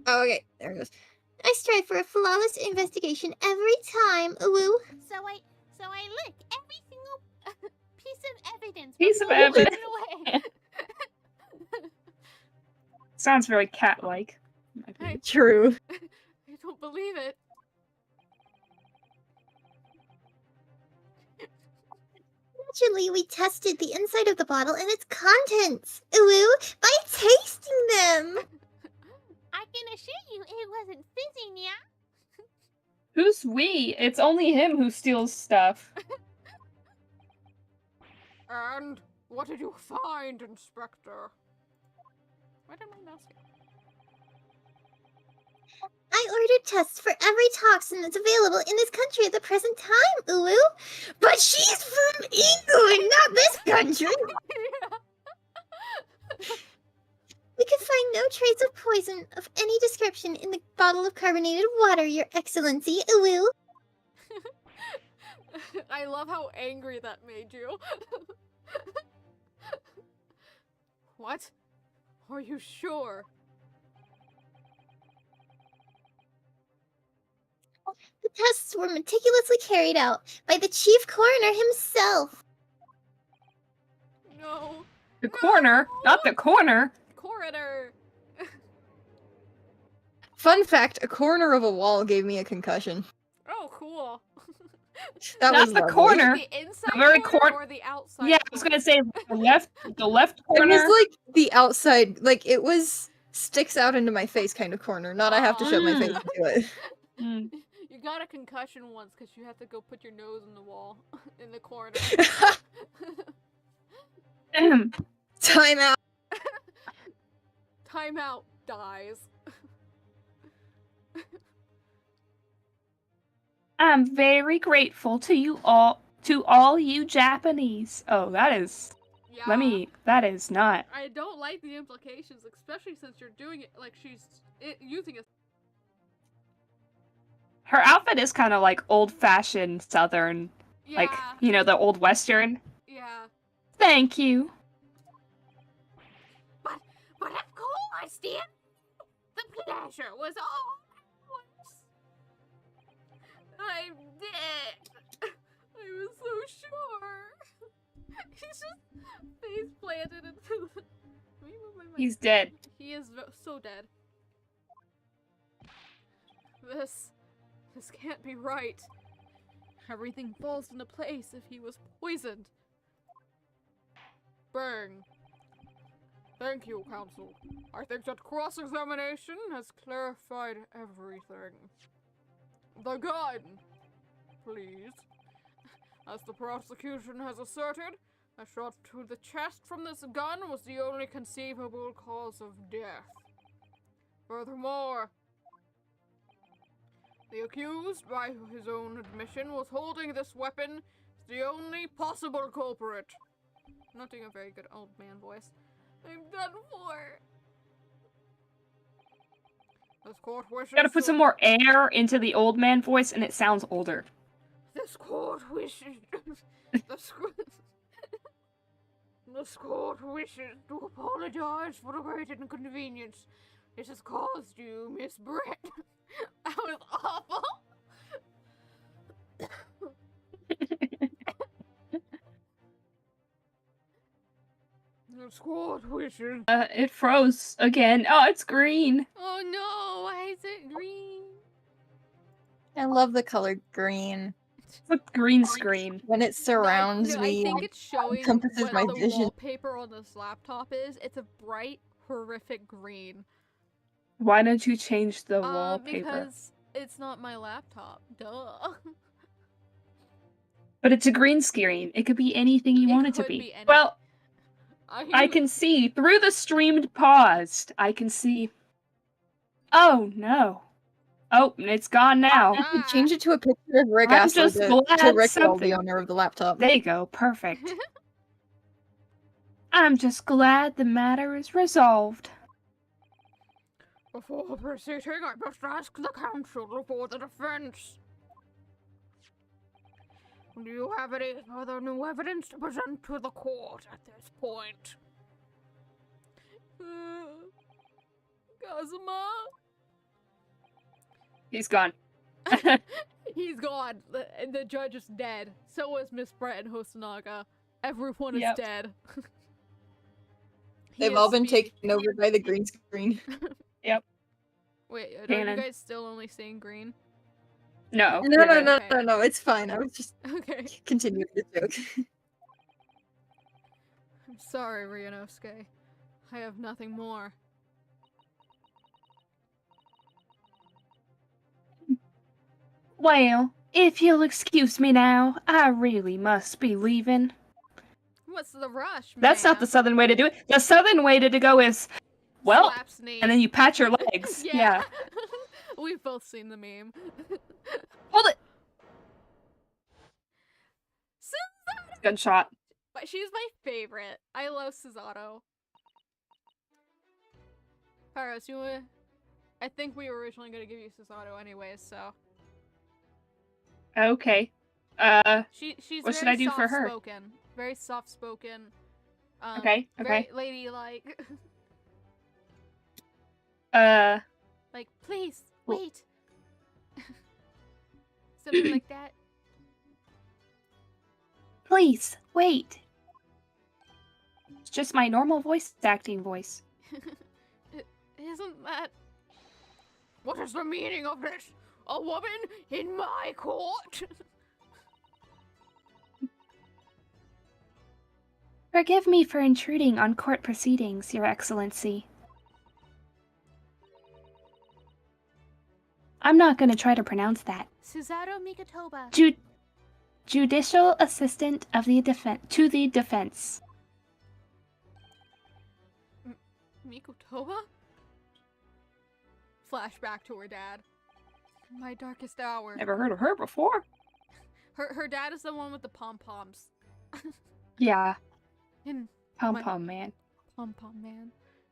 Oh, okay, there it goes. I strive for a flawless investigation every time, Ulu. So I lick every single piece of evidence. Piece of before I evidence. throw it away. Sounds very cat-like. True. I don't believe it. Naturally, we tested the inside of the bottle and its contents, Ulu, by tasting them. I can assure you it wasn't fizzing, yeah? Who's we? It's only him who steals stuff. And what did you find, Inspector? Why did my mouse go? I ordered tests for every toxin that's available in this country at the present time, Ulu. But she's from England, not this country. We could find no trace of poison of any description in the bottle of carbonated water, Your Excellency, Ulu. I love how angry that made you. What? Are you sure? The tests were meticulously carried out by the chief coroner himself. No. The corner? Not the corner! Corridor. Fun fact, a corner of a wall gave me a concussion. Oh, cool. That Not was the lovely. corner. The inside very corner or the outside Yeah, I was corner? gonna say the left It corner. was like the outside, like it was sticks out into my face kind of corner. Not I have to show my face to do it. Mm. You got a concussion once because you have to go put your nose in the wall in the corner. Time out. Timeout dies. I'm very grateful to all you Japanese. Oh, that is. Yeah. That is not. I don't like the implications, especially since you're doing it like she's using a. Her outfit is kind of like old-fashioned Southern, Yeah. like the old Western. Yeah. Thank you. But of course, dear. The pleasure was all ours. I'm dead. I was so sure. He's just face planted into the. Let me move my mic. He's dead. He is so dead. This can't be right. Everything falls into place if he was poisoned. Bang. Thank you, Counsel. I think that cross-examination has clarified everything. The gun, please. As the prosecution has asserted, a shot to the chest from this gun was the only conceivable cause of death. Furthermore, the accused, by his own admission, was holding this weapon as the only possible culprit. I'm not doing a very good old man voice. I'm done for. This court wishes. Gotta put some more air into the old man voice, and it sounds older. This court wishes. This court wishes to apologize for the great inconvenience this has caused you, Miss Brett. That was awful. This court wishes. It froze again. Oh, it's green. Oh no, why is it green? I love the color green. It's a green screen. When it surrounds I me, think it's showing encompasses what my the vision. wallpaper on this laptop is. It's a bright, horrific green. Why don't you change the wallpaper? Because it's not my laptop. Duh. But it's a green screen. It could be anything you It want it to could be. be any- Well, I can see through the streamed paused. I can see. Oh no! Oh, it's gone now. I could change it to a picture of Rick I'm Astley just to glad Rick, something- the owner of the laptop. There you go. Perfect. I'm just glad the matter is resolved. Before proceeding, I must ask the counsel for the defense. Do you have any other new evidence to present to the court at this point? Kazuma? He's gone. He's gone. The judge is dead. So is Miss Brett and Hosonaga. Everyone is Yep. dead. He They've is all been speaking- taken over by the green screen. Wait, are you Canon. guys still only seeing green? No. No, it's fine. I was just Okay. continuing the joke. I'm sorry, Ryunosuke. I have nothing more. Well, if you'll excuse me now, I really must be leaving. What's the rush, That's not the southern way to do it. The southern way to go is, well, Slaps knee. and then you pat your legs. Yeah. We've both seen the meme. Hold it. Suzato! Gunshot. But she's my favorite. I love Suzato. Paros, you wanna... I think we were originally gonna give you Suzato anyways, so... Okay. She's What should very I do for her? soft-spoken. Very soft-spoken. Okay, Very ladylike. Like, please, Well- wait. Something like that. Please, wait. just my normal voice acting voice. Isn't that... What is the meaning of this? A woman in my court? Forgive me for intruding on court proceedings, Your Excellency. I'm not going to try to pronounce that. Suzato Mikatoba. Judicial Assistant of the to the Defense. Mikotoba? Flashback to her dad. My darkest hour. Never heard of her before. Her dad is the one with the pom-poms. Yeah. In Pom-pom man. Pom-pom man.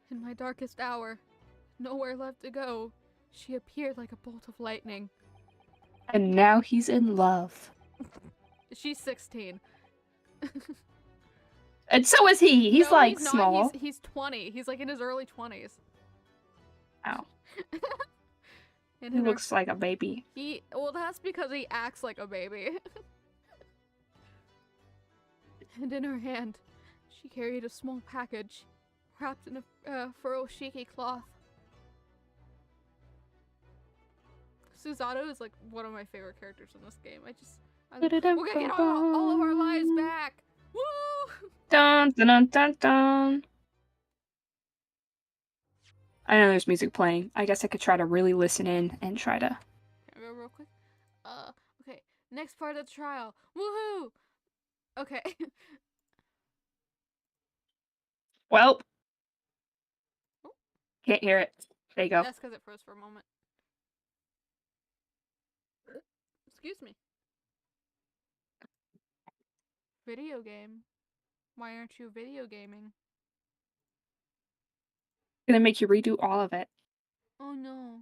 In my darkest hour, nowhere left to go, she appeared like a bolt of lightning. And now he's in love. She's 16. And so is he. He's No, like he's not. small. He's 20. He's like in his early 20s. Ow. And He looks like a baby. Well, that's because he acts like a baby. And in her hand, she carried a small package wrapped in a furoshiki cloth. Suzato is like one of my favorite characters in this game. We're gonna get all of our lives back. Woo! Dun dun dun dun dun. I know there's music playing. I guess I could try to really listen in and try to. Can I go real quick? Okay. Next part of the trial. Woohoo! Okay. Well. Can't hear it. There you go. That's because it froze for a moment. Excuse me. Video game? Why aren't you video gaming? Gonna make you redo all of it. Oh no.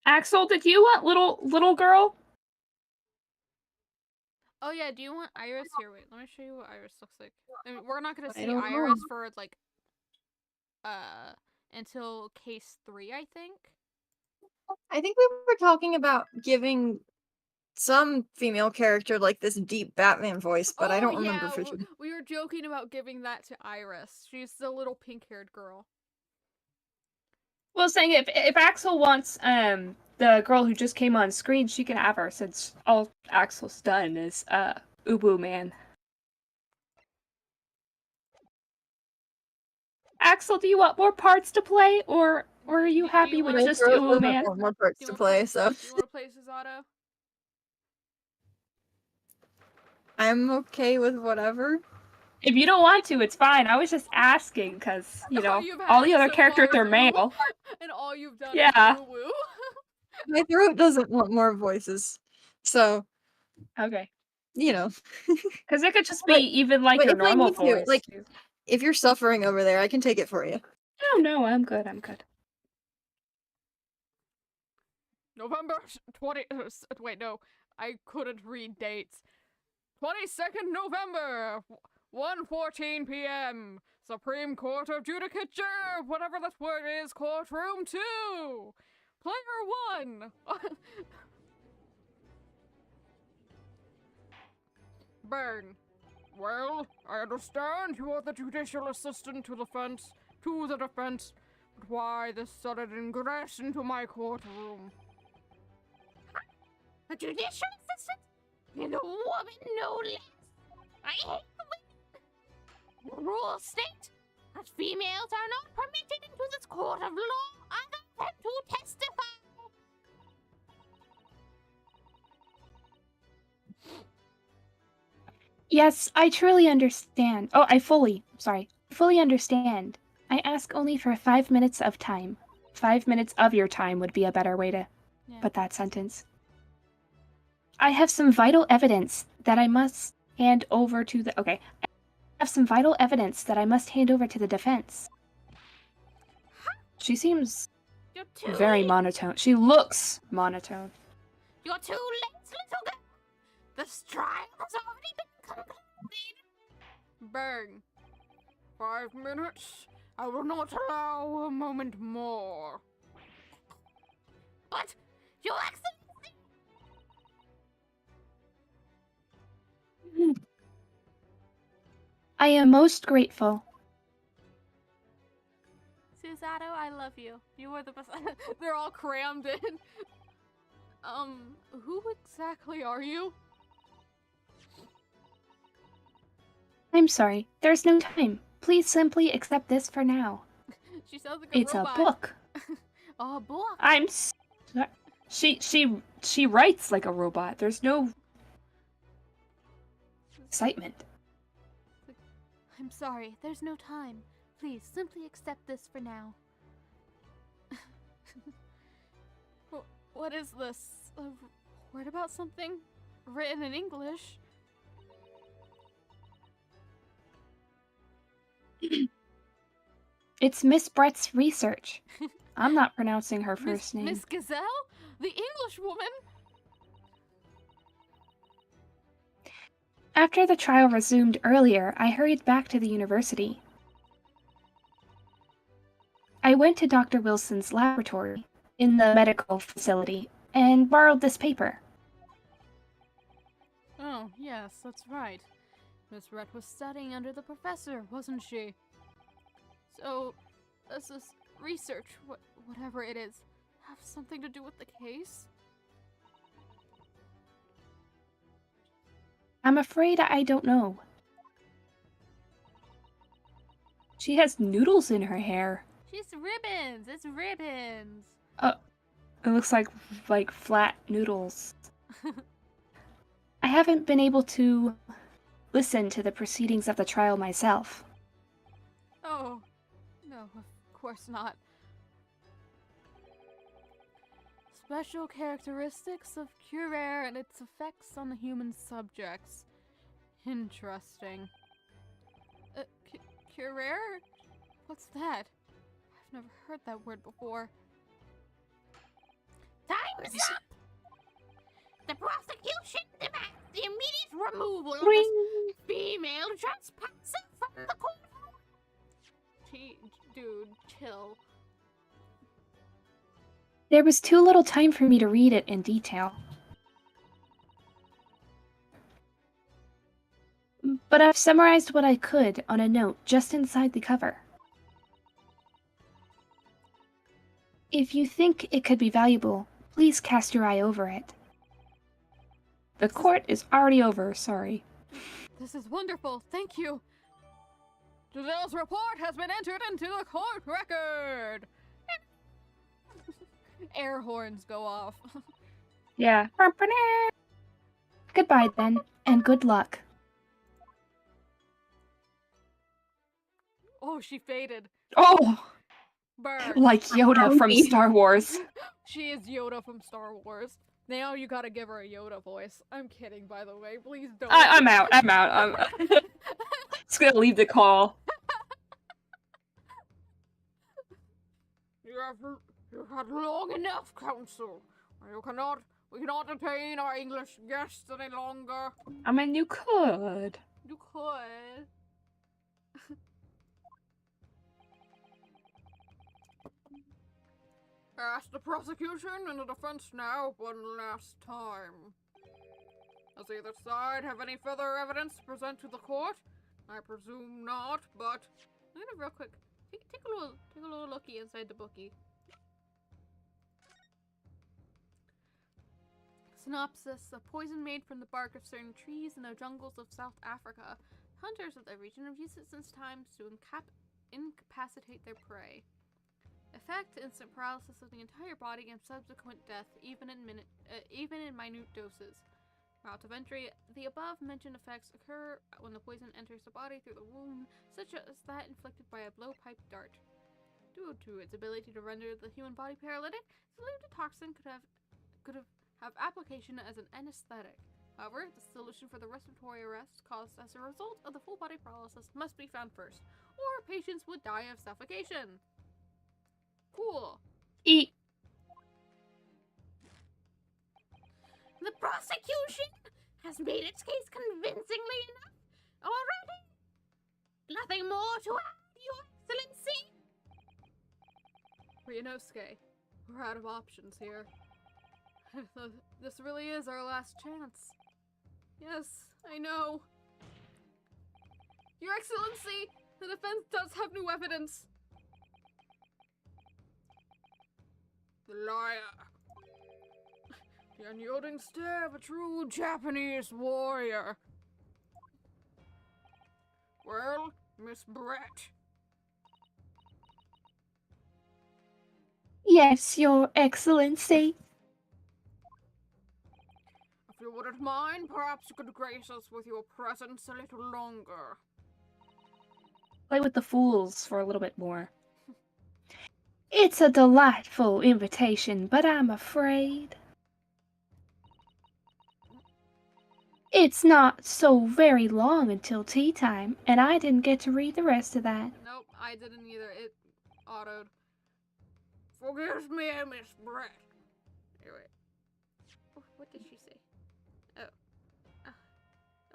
Axel, did you want little girl? Oh yeah, do you want Iris? Here, wait, let me show you what Iris looks like. I mean, we're not gonna I see don't Iris know. for like until case 3, I think. I think we were talking about giving some female character like this deep Batman voice, but I don't remember for sure. We were joking about giving that to Iris. She's the little pink-haired girl. Well, saying if Axel wants the girl who just came on screen, she can have her since all Axel's done is Ubu Man. Axel, do you want more parts to play, or are you happy with want- just Rose Ubu doesn't Man? want more parts Do you to wanna play, so Do you want to play Suzato? I'm okay with whatever. If you don't want to, it's fine. I was just asking because You've had all the me other so characters far are through, male. and all you've done Yeah. is woo-woo. My throat doesn't want more voices, so Okay, because it could just be But- even like but your if I normal need to, voice. like- too. if you're suffering over there, I can take it for you. No, I'm good. I'm good. November 20. Wait, no, I couldn't read dates. 22nd November, 1:14 p.m. Supreme Court of Judicature, whatever that word is, courtroom 2. Player 1. Burn. Well, I understand you are the judicial assistant to the defense, but why this sudden ingress into my courtroom? A judicial assistant? And a woman, no less. I hate the way the rules state that females are not permitted into this court of law other than to testify. Yes, I truly understand. Oh, I fully understand. I ask only for 5 minutes of time. 5 minutes of your time would be a better way to put that sentence. I have some vital evidence that I must hand over to the... Okay. I have some vital evidence that I must hand over to the defense. She seems You're too very late. monotone. She looks monotone. You're too late, little girl. This trial has already been concluded. Burn. 5 minutes. I will not allow a moment more. But, Your Excellency, I am most grateful. Susato, I love you. You are the best. They're all crammed in. Who exactly are you? I'm sorry, there's no time. Please simply accept this for now. She sounds like a It's robot. a book. Oh, a book. I'm she writes like a robot. There's no excitement. I'm sorry, there's no time. Please, simply accept this for now. What is this? A word about something? Written in English? It's Miss Brett's research. I'm not pronouncing her first name. Miss Gazelle? The English woman? After the trial resumed earlier, I hurried back to the university. I went to Dr. Wilson's laboratory in the medical facility and borrowed this paper. Oh, yes, that's right. Miss Brett was studying under the professor, wasn't she? So, does this research, whatever it is, have something to do with the case? I'm afraid I don't know. She has noodles in her hair. She's ribbons! It's ribbons! It looks like flat noodles. I haven't been able to listen to the proceedings of the trial myself. Oh, no, of course not. Special characteristics of Curare and its effects on the human subjects. Interesting. Curare? What's that? I've never heard that word before. Time's up! The prosecution demands the immediate removal of Ring. this female trespasser from the court. Dude, chill. There was too little time for me to read it in detail. But I've summarized what I could on a note just inside the cover. If you think it could be valuable, please cast your eye over it. The court is already over, sorry. This is wonderful, thank you. Giselle's report has been entered into the court record. Air horns go off. Yeah. Goodbye then, and good luck. Oh, she faded. Oh! Burn. Like Yoda from Star Wars. She is Yoda from Star Wars. Now you gotta give her a Yoda voice. I'm kidding, by the way. Please don't. I'm out. I'm just gonna leave the call. You've had long enough, Council. We cannot detain our English guests any longer. I mean, you could. You could. Ask the prosecution and the defense now one last time. Does either side have any further evidence to present to the court? I presume not, but I'm gonna real quick take a little looky inside the bookie. Synopsis: a poison made from the bark of certain trees in the jungles of South Africa. Hunters of the region have used it since times to incapacitate their prey. Effect: instant paralysis of the entire body and subsequent death, even in minute doses. Route of entry: the above-mentioned effects occur when the poison enters the body through the wound, such as that inflicted by a blowpipe dart. Due to its ability to render the human body paralytic, the toxin could have application as an anesthetic. However, the solution for the respiratory arrest caused as a result of the full-body paralysis must be found first, or patients would die of suffocation. Cool. Eat. The prosecution has made its case convincingly enough already. Nothing more to add, Your Excellency. Ryunosuke, we're out of options here. This really is our last chance. Yes, I know. Your Excellency, the defense does have new evidence. The liar. The unyielding stare of a true Japanese warrior. Well, Miss Brett. Yes, Your Excellency. If you wouldn't mind, perhaps you could grace us with your presence a little longer. Play with the fools for a little bit more. It's a delightful invitation, but I'm afraid it's not so very long until tea time, and I didn't get to read the rest of that. Nope, I didn't either. It autoed. Forgive me, Miss Brett. Anyway. What did she say?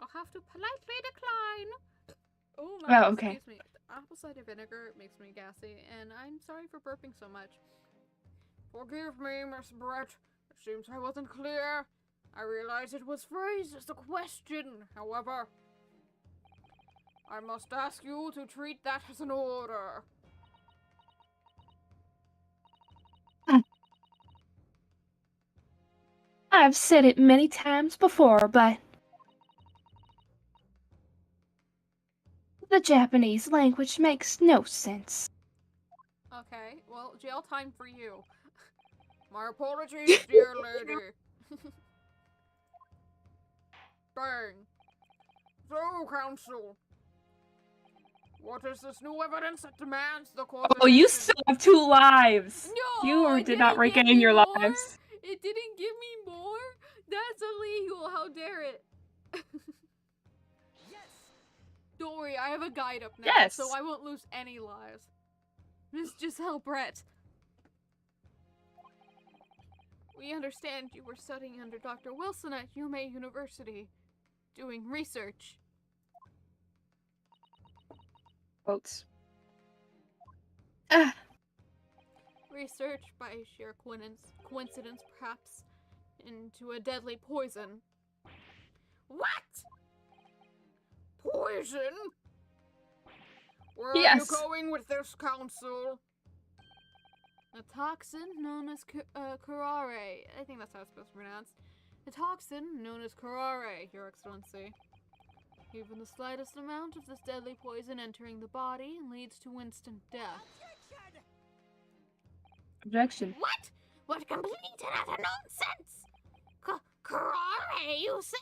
I'll have to politely decline. Oh, okay. Excuse me. Apple cider vinegar makes me gassy, and I'm sorry for burping so much. Forgive me, Miss Brett. It seems I wasn't clear. I realize it was phrased as a question, however. I must ask you to treat that as an order. I've said it many times before, but the Japanese language makes no sense. Okay, well, jail time for you. My apologies, dear lady. Bang. So, counsel. What is this new evidence that demands the court? Oh, you still have 2 lives! No, You it did not didn't give regain me your more. lives. It didn't give me more? That's illegal, how dare it? Don't worry, I have a guide up now, Yes. so I won't lose any lives. Miss Giselle Brett. We understand you were studying under Dr. Wilson at Yume University, doing research. Quotes. Research, by sheer coincidence perhaps, into a deadly poison. What? Poison? Where are you going with this, counsel? A toxin known as curare. I think that's how it's supposed to be pronounced. A toxin known as curare, Your Excellency. Even the slightest amount of this deadly poison entering the body leads to instant death. Objection. What? What complete and utter nonsense! Curare, you say?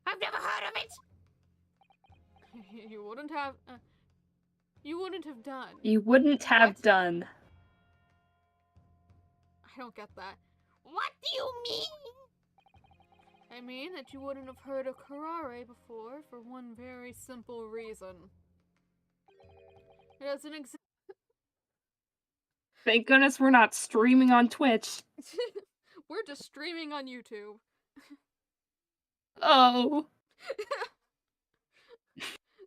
I've never heard of it! You wouldn't have... you wouldn't have done. You wouldn't have What? done. I don't get that. What do you mean? I mean that you wouldn't have heard of curare before for one very simple reason. It doesn't exist. Thank goodness we're not streaming on Twitch. We're just streaming on YouTube. Oh.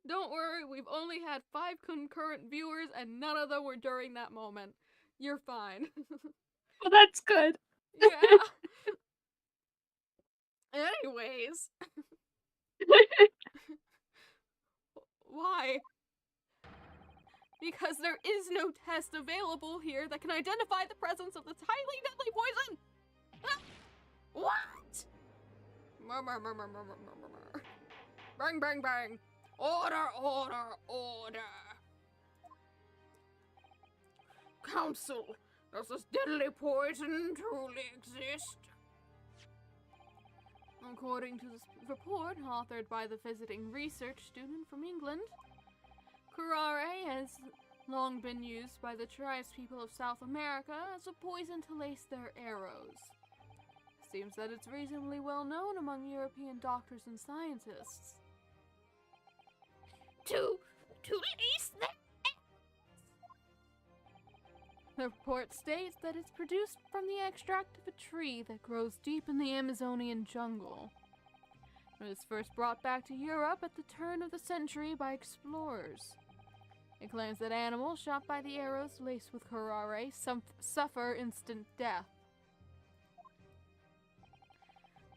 Don't worry, we've only had 5 concurrent viewers and none of them were during that moment. You're fine. Well, that's good. Yeah. Anyways. Why? Because there is no test available here that can identify the presence of this highly deadly poison! What? Bang, bang, bang! Order, order, order! Council, does this deadly poison truly exist? According to this report, authored by the visiting research student from England, curare has long been used by the tribespeople of South America as a poison to lace their arrows. Seems that it's reasonably well known among European doctors and scientists. To lace the... The report states that it's produced from the extract of a tree that grows deep in the Amazonian jungle. It was first brought back to Europe at the turn of the century by explorers. It claims that animals shot by the arrows laced with curare suffer instant death.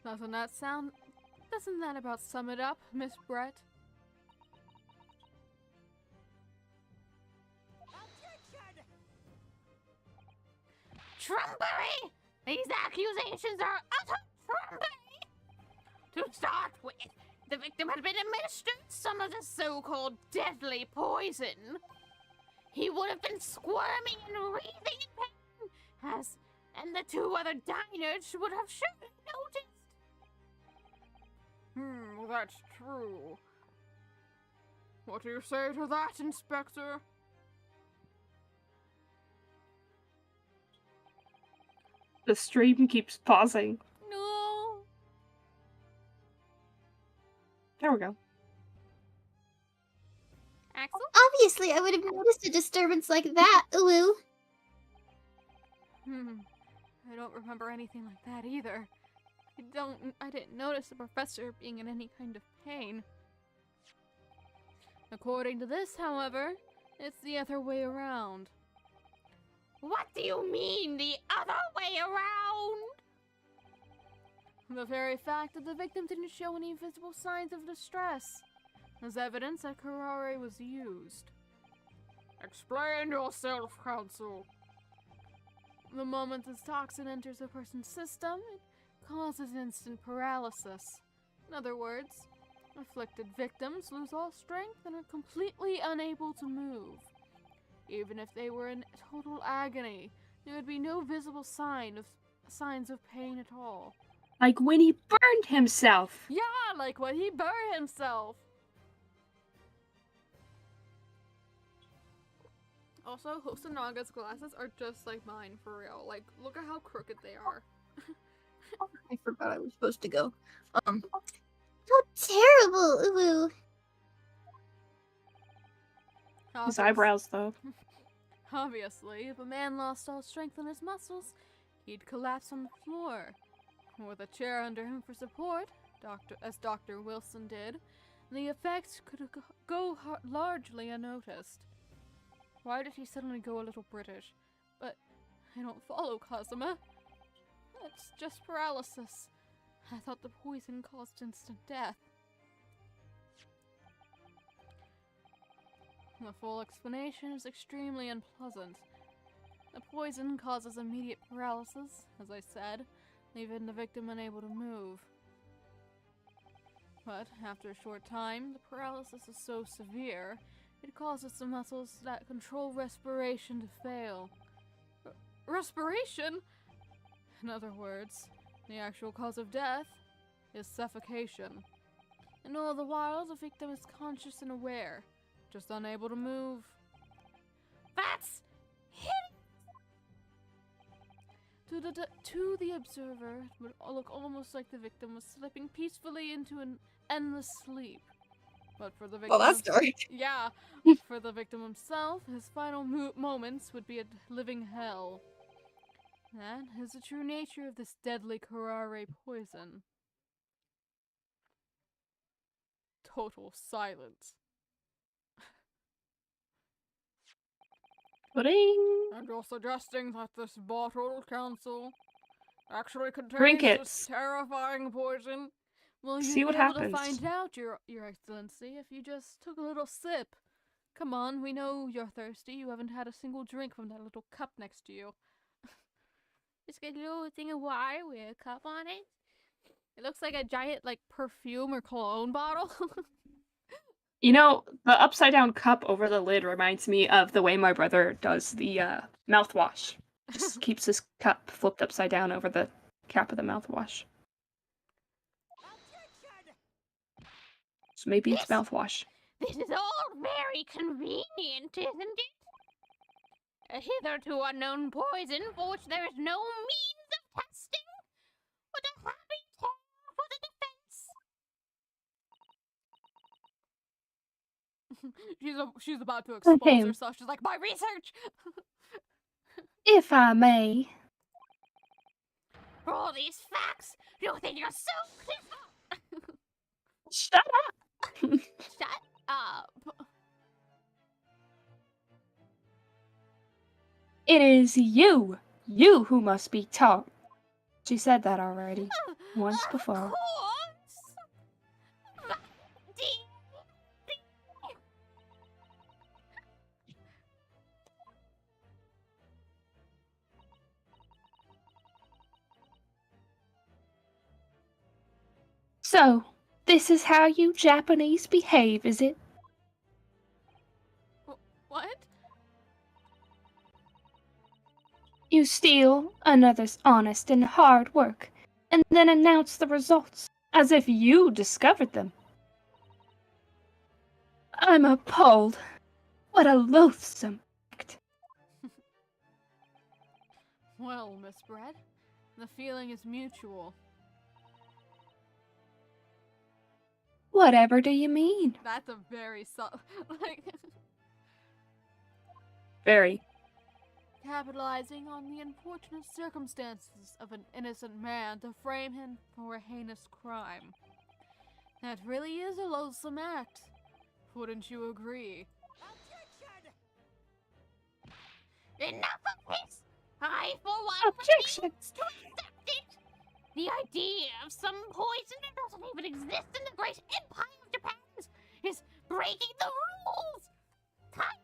Doesn't that sound Doesn't that about sum it up, Miss Brett? Trumpery! These accusations are utter trumpery! To start with, the victim had been administered some of the so-called deadly poison. He would have been squirming and wreathing in pain, and the two other diners would have surely noticed. That's true. What do you say to that, Inspector? The stream keeps pausing. No. There we go. Axel? Obviously, I would have noticed a disturbance like that, Uwu. I don't remember anything like that either. I didn't notice the professor being in any kind of pain. According to this, however, it's the other way around. What do you mean, the other way around? The very fact that the victim didn't show any visible signs of distress as evidence that curare was used. Explain yourself, Counsel. The moment this toxin enters a person's system, it causes instant paralysis. In other words, afflicted victims lose all strength and are completely unable to move. Even if they were in total agony, there would be no visible signs of pain at all. Like when he burned himself. Yeah, like when he burned himself. Also, Hosanaga's glasses are just like mine, for real. Like, look at how crooked they are. I forgot I was supposed to go. How terrible, Uwu. His eyebrows, though. Obviously, if a man lost all strength in his muscles, he'd collapse on the floor. With a chair under him for support, as Dr. Wilson did, the effect could go largely unnoticed. Why did he suddenly go a little British? But I don't follow, Kazuma. It's just paralysis. I thought the poison caused instant death. The full explanation is extremely unpleasant. The poison causes immediate paralysis, as I said, leaving the victim unable to move. But after a short time, the paralysis is so severe, it causes the muscles that control respiration to fail. Respiration? In other words, the actual cause of death is suffocation. And all the while, the victim is conscious and aware, just unable to move. That's To the observer, it would look almost like the victim was slipping peacefully into an endless sleep. But for the victim, Well, that's dark. yeah, for the victim himself, his final moments would be a living hell. That is the true nature of this deadly curare poison. Total silence. Pudding. And you're suggesting that this bottle, Counsel, actually contains Drink it. this terrifying poison? Well, you'd See what be able happens. to find out, Your Excellency, if you just took a little sip. Come on, we know you're thirsty. You haven't had a single drink from that little cup next to you. just get a little thing of water with a cup on it. It looks like a giant, like, perfume or cologne bottle. You know, the upside down cup over the lid reminds me of the way my brother does the mouthwash. Just keeps his cup flipped upside down over the cap of the mouthwash. So maybe it's mouthwash. This is all very convenient, isn't it? A hitherto unknown poison for which there is no means of testing. What a happy tale for the defense. She's about to expose him. herself. She's like, my research! If I may. For all these facts, you think you're so clever. Shut up! Shut up. It is you who must be taught. She said that already, once Of before. course. So, this is how you Japanese behave, is it? What? You steal another's honest and hard work, and then announce the results as if you discovered them. I'm appalled. What a loathsome act. Well, Miss Brett, the feeling is mutual. Whatever do you mean? That's a very like Very. capitalizing on the unfortunate circumstances of an innocent man to frame him for a heinous crime. That really is a loathsome act. Wouldn't you agree? Enough of this! I, for one, Objection. refuse to accept it! The idea of some poison that doesn't even exist in the great empire of Japan is breaking the rules! Time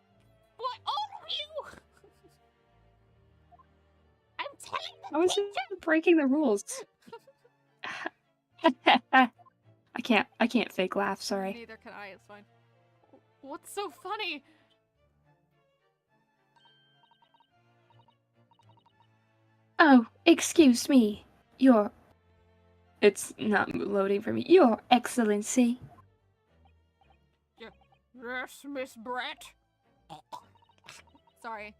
for all of you! I'm telling the How is teacher! it breaking the rules? I can't fake laugh, sorry. Neither can I, it's fine. What's so funny? Oh, excuse me. It's not loading for me. Your Excellency. Yes, Miss Brett. Sorry.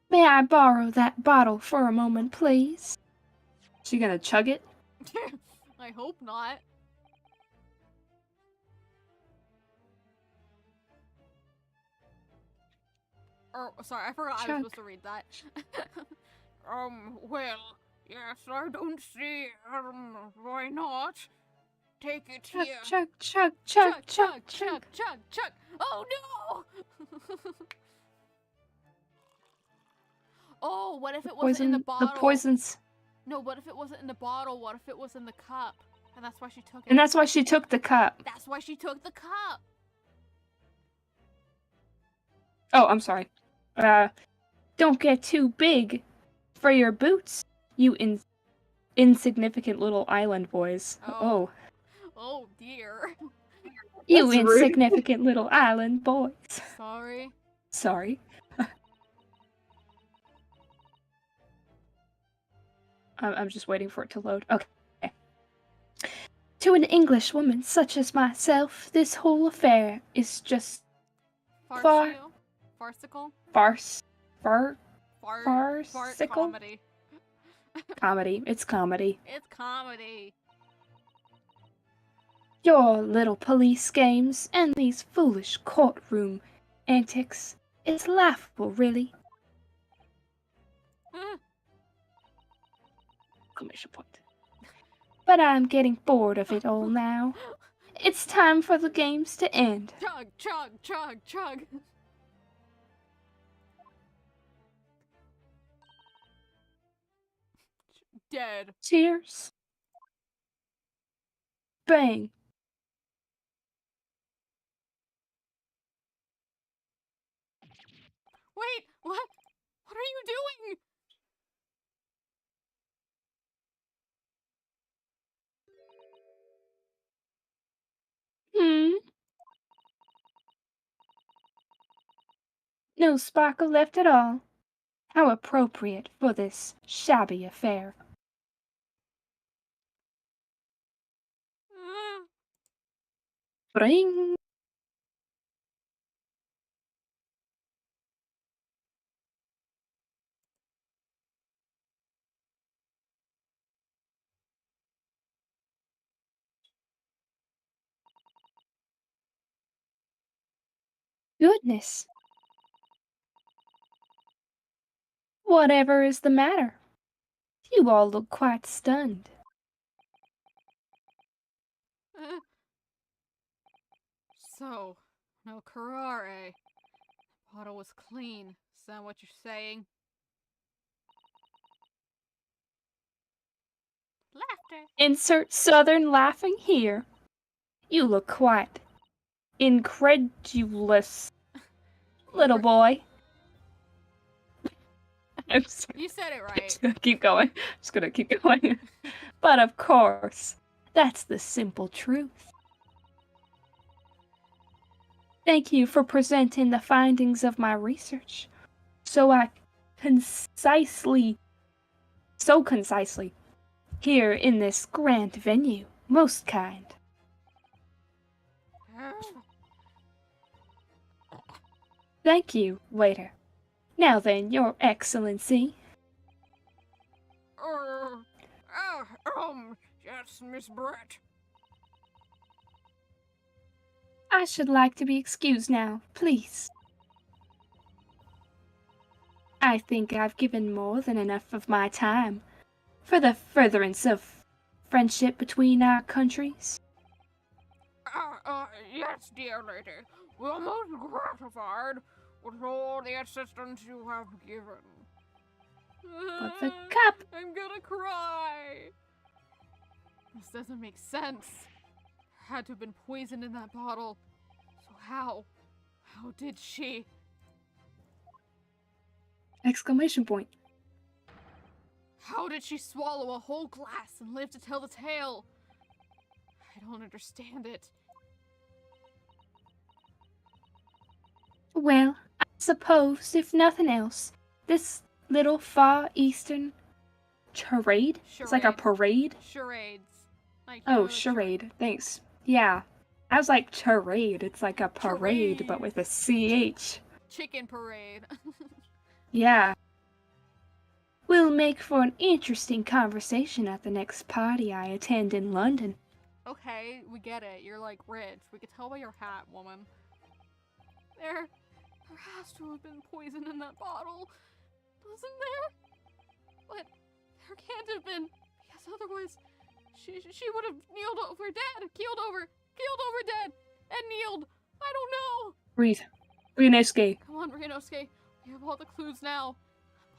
May I borrow that bottle for a moment, please? She gonna chug it? I hope not. Oh, sorry, I forgot I was Chug. supposed to read that. Well, yes, I don't see, why not? Take it Chug, here. chug, chug, chug, chug, chug. chug. Oh no! Oh, what if it wasn't in the bottle? The poisons. No, what if it wasn't in the bottle? What if it was in the cup? And that's why she took it. And that's why she took the cup. That's why she took the cup. Oh, I'm sorry. Don't get too big for your boots, you insignificant little island boys. Oh. Oh dear. You That's rude. insignificant little island boys. Sorry. Sorry. I'm just waiting for it to load. Okay. To an English woman such as myself, this whole affair is just Farcical? farcical? Comedy. Comedy. It's comedy. It's comedy. Your little police games and these foolish courtroom antics. It's laughable, really. Exclamation point. But I'm getting bored of it all now. It's time for the games to end. Chug, chug, chug, chug. Dead. Cheers. Bang. Wait, what? What are you doing? No sparkle left at all. How appropriate for this shabby affair. Ring. Goodness. Whatever is the matter? You all look quite stunned. So, no Carrare. Bottle was clean. Is that what you're saying? Laughter. Insert southern laughing here. You look quite incredulous, little boy. I'm sorry. You said it I'm right. just gonna keep going. Just gonna keep going. But of course, that's the simple truth. Thank you for presenting the findings of my research. So concisely, here in this grand venue. Most kind. Thank you, waiter. Now then, Your Excellency. Yes, Miss Brett. I should like to be excused now, please. I think I've given more than enough of my time for the furtherance of friendship between our countries. Yes, dear lady. We're most gratified with all the assistance you have given. But the cup... I'm gonna cry. This doesn't make sense. Had to have been poisoned in that bottle. So how? How did she? Exclamation point. How did she swallow a whole glass and live to tell the tale? I don't understand it. Well, I suppose, if nothing else, this little Far Eastern charade? It's like a parade? Charades. Like, Oh, charade. Thanks. Yeah. I was like charade. It's like a parade, Charade. but with a CH. Chicken parade. Yeah. Will make for an interesting conversation at the next party I attend in London. Okay, we get it. You're like rich. We could tell by your hat, woman. There has to have been poison in that bottle, doesn't there? But there can't have been, because otherwise she would have keeled over dead, and kneeled. I don't know. Breathe. Ryunosuke. Come on, Ryunosuke. We have all the clues now.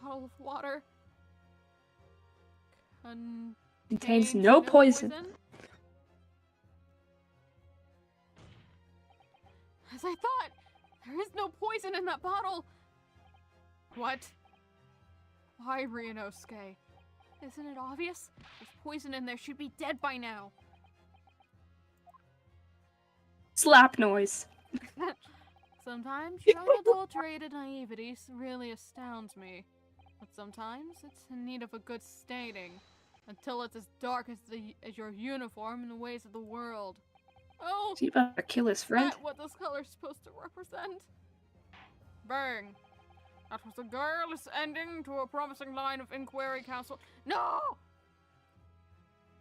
A bottle of water. Contains no poison. As I thought, there is no poison in that bottle. What? Why, Ryunosuke? Isn't it obvious? There's poison in there. She'd be dead by now. Slap noise. Sometimes your unadulterated naivety really astounds me. But sometimes it's in need of a good staining. Until it's as dark as your uniform in the ways of the world. Oh! Is he about to kill his friend? Is that what this color's supposed to represent? Bang! That was a guileless ending to a promising line of inquiry counsel. No!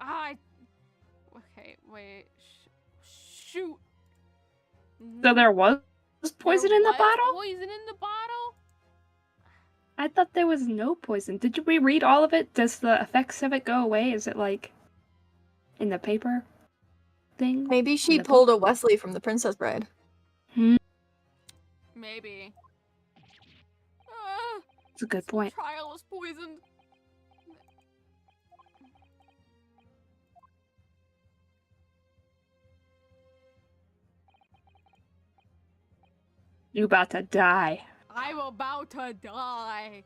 Okay, wait. Shoot! So there was poison in the bottle? Poison in the bottle? I thought there was no poison. Did we read all of it? Does the effects of it go away? Is it like in the paper thing? Maybe she pulled a Wesley from The Princess Bride. Maybe. That's a good point. Trial is poisoned. You about to die. I'm about to die.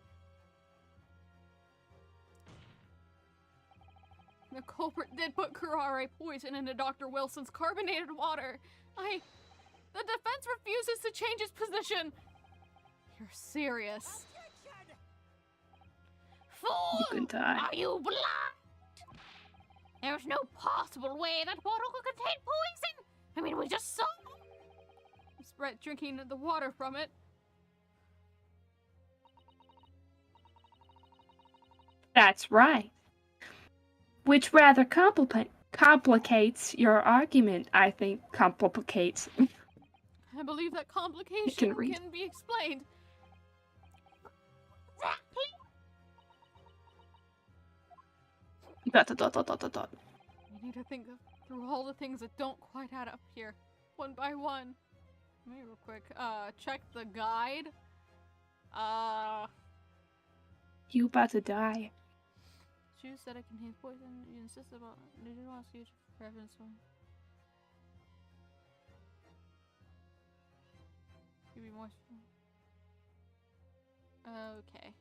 The culprit did put curare poison into Dr. Wilson's carbonated water. The defense refuses to change its position. You're serious. Fool! You can die. Are you blind? There's no possible way that bottle could contain poison. I mean, we just saw. Miss Brett drinking the water from it. That's right. Which rather complicates your argument, I think. Complicates. I believe that complication can be explained. Dot. We need to think through all the things that don't quite add up here, one by one. Let me real quick. Check the guide. You about to die. Juice that it contains poison. You insist about. Did you want to use reference one? Give me more. Okay.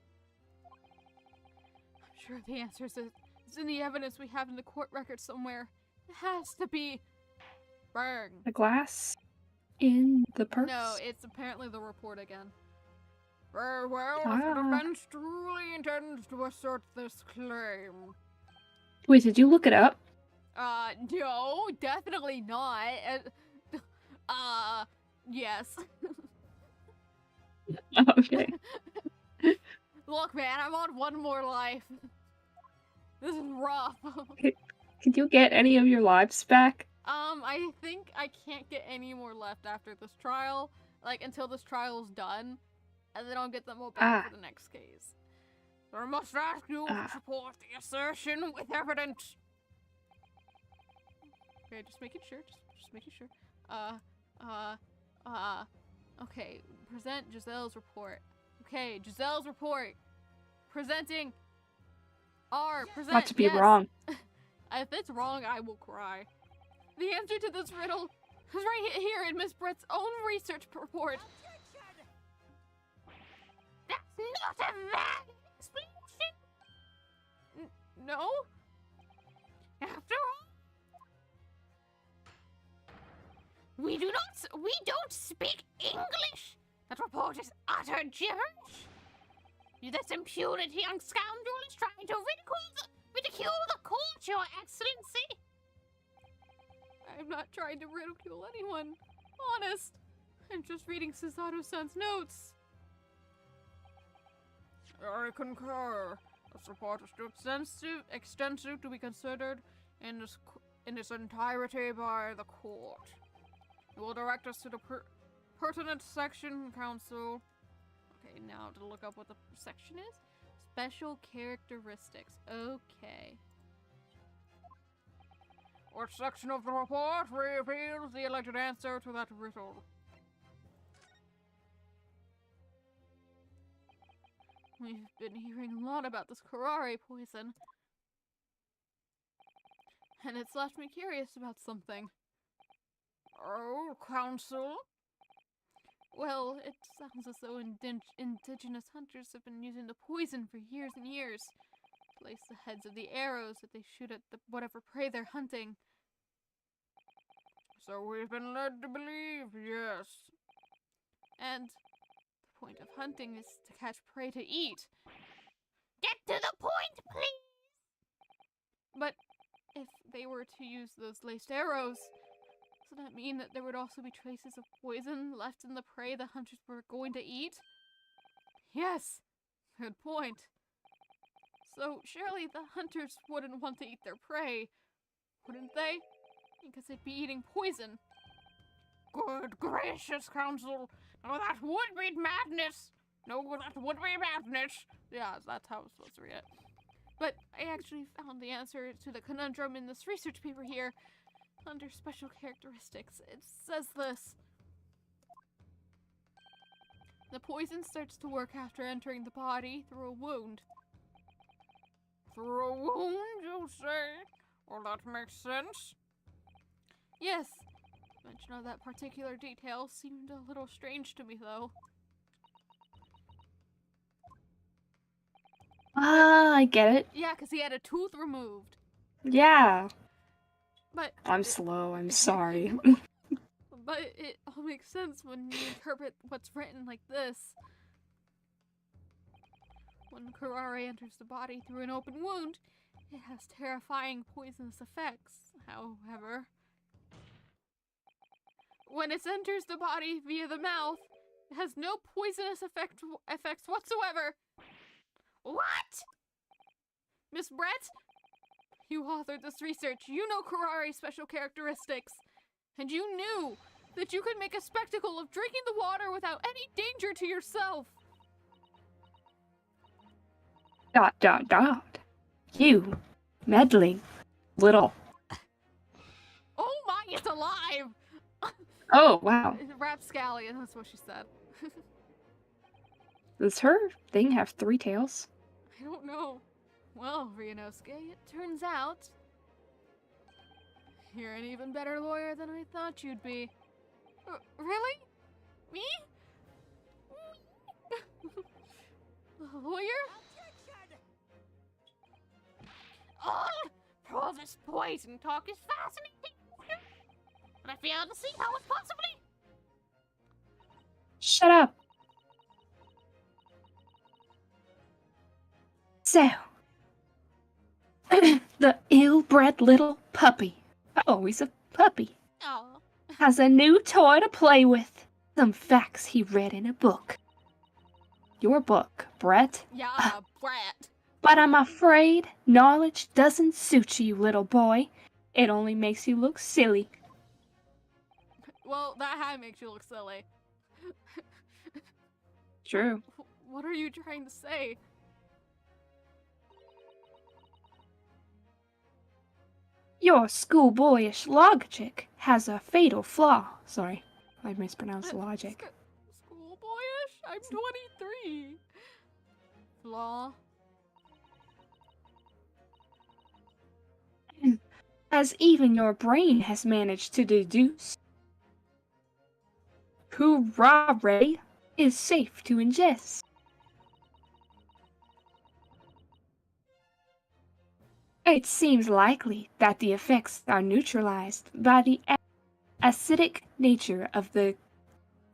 sure the answer is it's in the evidence we have in the court record somewhere. It has to be. Bang. The glass in the purse? No, it's apparently the report again. Very well, if the Ah. defense truly intends to assert this claim. Wait, did you look it up? No, definitely not. Yes. Okay. Look, man, I'm on one more life. This is rough. Can you get any of your lives back? I think I can't get any more left after this trial, like until this trial's done, and then I'll get them all back for the next case. So I must ask you to support the assertion with evidence. Okay, just making sure. Just making sure. Okay, present Giselle's report. Okay, Giselle's report. Presenting. Present. Not to be yes. wrong. If it's wrong, I will cry. The answer to this riddle is right here in Miss Brett's own research report. That's not a valid explanation. No? After all, we don't speak English. That report is utter gibberish. This impudent young scoundrel is trying to ridicule the court, Your Excellency. I'm not trying to ridicule anyone. Honest. I'm just reading Susato-san's notes. I concur. This report is too extensive to be considered in its entirety by the court. You will direct us to the pertinent section, Counsel. Okay, now to look up what the section is. Special characteristics. Okay. What section of the report reveals the elected answer to that riddle? We've been hearing a lot about this curare poison. And it's left me curious about something. Oh, Counsel? Well, it sounds as though indigenous hunters have been using the poison for years and years. Place the heads of the arrows that they shoot at whatever prey they're hunting. So we've been led to believe, yes. And the point of hunting is to catch prey to eat. Get to the point, please. But if they were to use those laced arrows, does that mean that there would also be traces of poison left in the prey the hunters were going to eat? Yes, good point. So surely the hunters wouldn't want to eat their prey, wouldn't they? Because they'd be eating poison. Good gracious, Counsel. Oh, that would be madness. No, that would be madness. Yeah, that's how I was supposed to read it. But I actually found the answer to the conundrum in this research paper here. Under special characteristics, it says this. The poison starts to work after entering the body through a wound. Through a wound, you say? Well, that makes sense. Yes. Mention of that particular detail seemed a little strange to me, though. I get it. Yeah, because he had a tooth removed. Yeah. But I'm slow, I'm sorry. But it all makes sense when you interpret what's written like this. When curare enters the body through an open wound, it has terrifying poisonous effects. However, when it enters the body via the mouth, it has no poisonous effects whatsoever. What? Miss Brett, you authored this research. You know curare's special characteristics. And you knew that you could make a spectacle of drinking the water without any danger to yourself. ... You meddling little. Oh my, it's alive! Oh, wow. Rapscallion, that's what she said. Does her thing have 3 tails? I don't know. Well, Ryunosuke, it turns out you're an even better lawyer than I thought you'd be. Really? Me? A lawyer? all for this poison talk is fascinating. But I fail to see how it's possibly. Shut up. So, the ill-bred little puppy. Oh, he's a puppy. Oh, Has a new toy to play with. Some facts he read in a book. Your book, Brett. Yeah, Brat. But I'm afraid knowledge doesn't suit you, little boy. It only makes you look silly. Well, that hat makes you look silly. True. What are you trying to say? Your schoolboyish logic has a fatal flaw. Sorry, I mispronounced logic. Schoolboyish? I'm 23. Flaw. As even your brain has managed to deduce. Hoorah, Ray is safe to ingest. It seems likely that the effects are neutralized by the acidic nature of the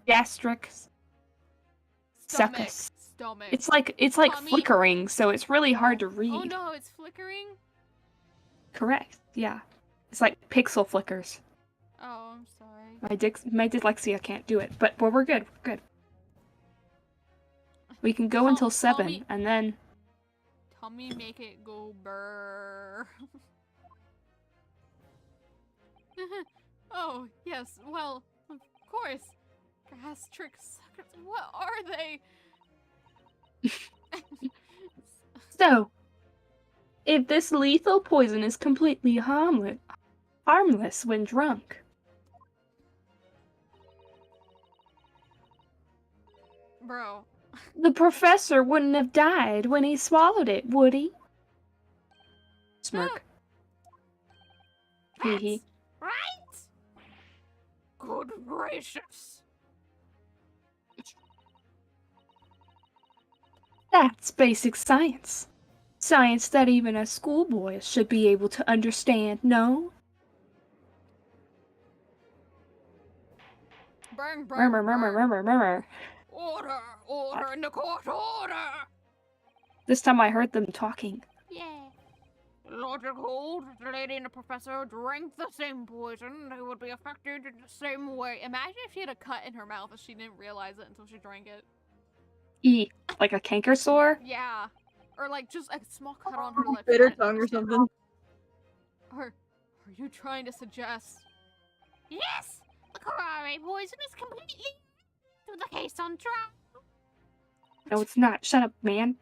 gastric succus. Stomach. It's like Tummy. flickering, so it's really hard to read. Oh no, it's flickering? Correct. Yeah. It's like pixel flickers. Oh, I'm sorry. My dyslexia can't do it, but we're good. We're good. We can go until 7, me- and then Tummy make it go burr. Oh, yes, well, of course. Gastric suckers. What are they? so. If this lethal poison is completely harmless when drunk. Bro. The professor wouldn't have died when he swallowed it, would he? Smirk. Hee hee. right? Good gracious. That's basic science. Science that even a schoolboy should be able to understand, no? Burn, burn, Murmur, murmur, burn. murmur, murmur. Order in the court, order. This time I heard them talking. Yeah. Logic holds if the lady and the professor drank the same poison, they would be affected in the same way. Imagine if she had a cut in her mouth and she didn't realize it until she drank it. Like a canker sore? Yeah. Or like just a small cut on her lip. Bitter and tongue or understand- something. Are you trying to suggest? Yes! The curare poison is completely to the case on trial. No, it's not. Shut up, man.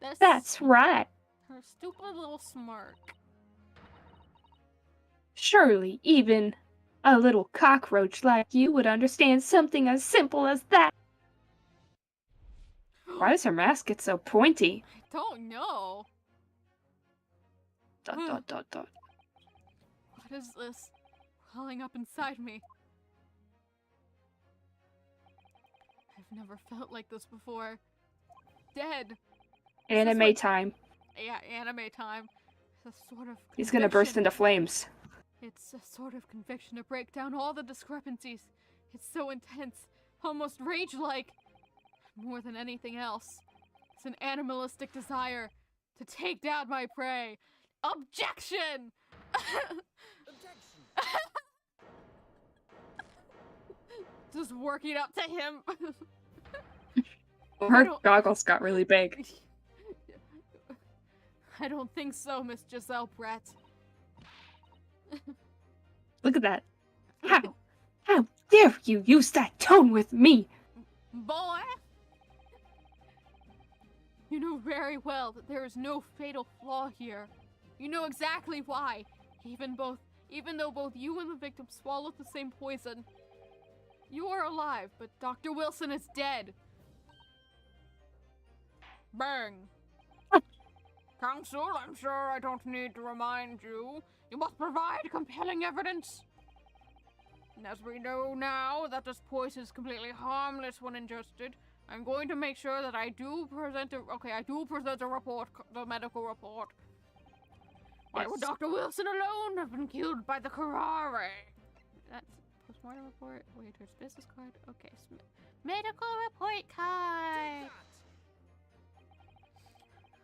This, That's right. her stupid little smirk. Surely even a little cockroach like you would understand something as simple as that. Why does her mask get so pointy? I don't know. Dot, dot, dot, dot. What is this welling up inside me? I've never felt like this before. Dead. This is Anime like- time. Yeah, anime time. It's a sort of He's gonna burst conviction. into flames. It's a sort of conviction to break down all the discrepancies. It's so intense, almost rage-like. More than anything else, it's an animalistic desire to take down my prey. Objection! Just working up to him. Her don't- goggles got really big. I don't think so, Miss Giselle Brett. Look at that. How dare you use that tone with me? Boy! You know very well that there is no fatal flaw here. You know exactly why. Even though both you and the victim swallowed the same poison. You are alive, but Dr. Wilson is dead. Bang! Counsel, I'm sure I don't need to remind you. You must provide compelling evidence. And as we know now that this poison is completely harmless when ingested, I'm going to make sure that I do present a report, the medical report. Why would Yes. Dr. Wilson alone have been killed by the Karare? That's postmortem report. Waiter's business card. Okay, medical report card.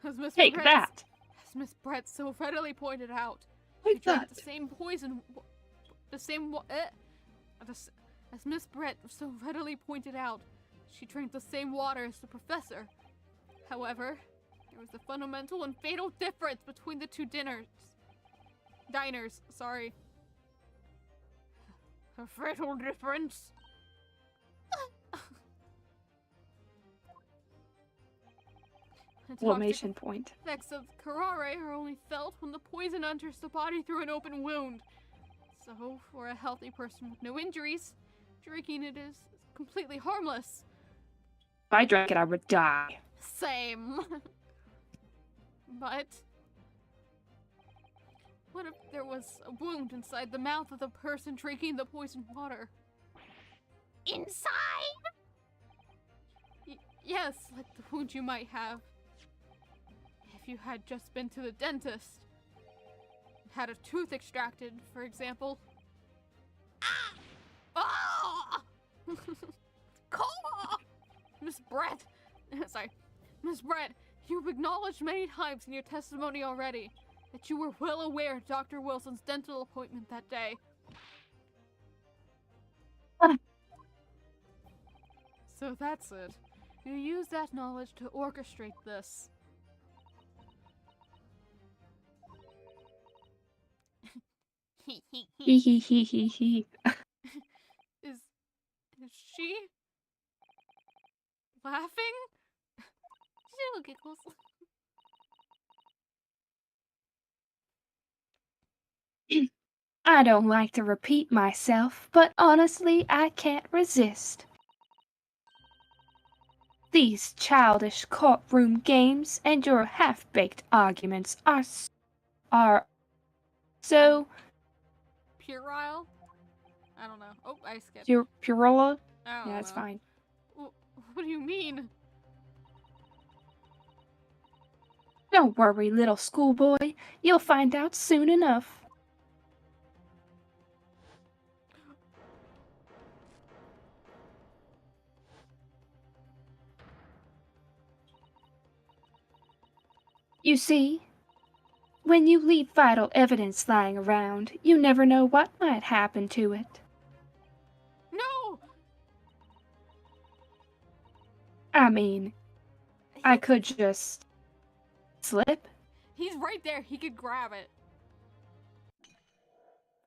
As Miss Take Brett, that. as Miss Brett so readily pointed out, she Take drank that. the same poison, the same as Miss Brett so readily pointed out, she drank the same water as the professor. However, there was a fundamental and fatal difference between the two diners, sorry. A fatal difference? The toxic Exclamation point. effects of Karare are only felt when the poison enters the body through an open wound. So, for a healthy person with no injuries, drinking it is completely harmless. If I drank it, I would die. Same. But what if there was a wound inside the mouth of the person drinking the poisoned water? Inside? Yes, like the wound you might have if you had just been to the dentist. Had a tooth extracted, for example. Ah! Miss Brett, sorry, Miss Brett, you've acknowledged many times in your testimony already that you were well aware of Dr. Wilson's dental appointment that day. So that's it. You use that knowledge to orchestrate this. Hee hee hee hee hee. Is she laughing? Little giggles. I don't like to repeat myself, but honestly, I can't resist. These childish courtroom games and your half-baked arguments are so Puerile? I don't know. Oh, I skipped. puerile. I don't Yeah, it's know. fine. What do you mean? Don't worry, little schoolboy. You'll find out soon enough. You see, when you leave vital evidence lying around, you never know what might happen to it. No! I mean, I could just slip. He's right there. He could grab it.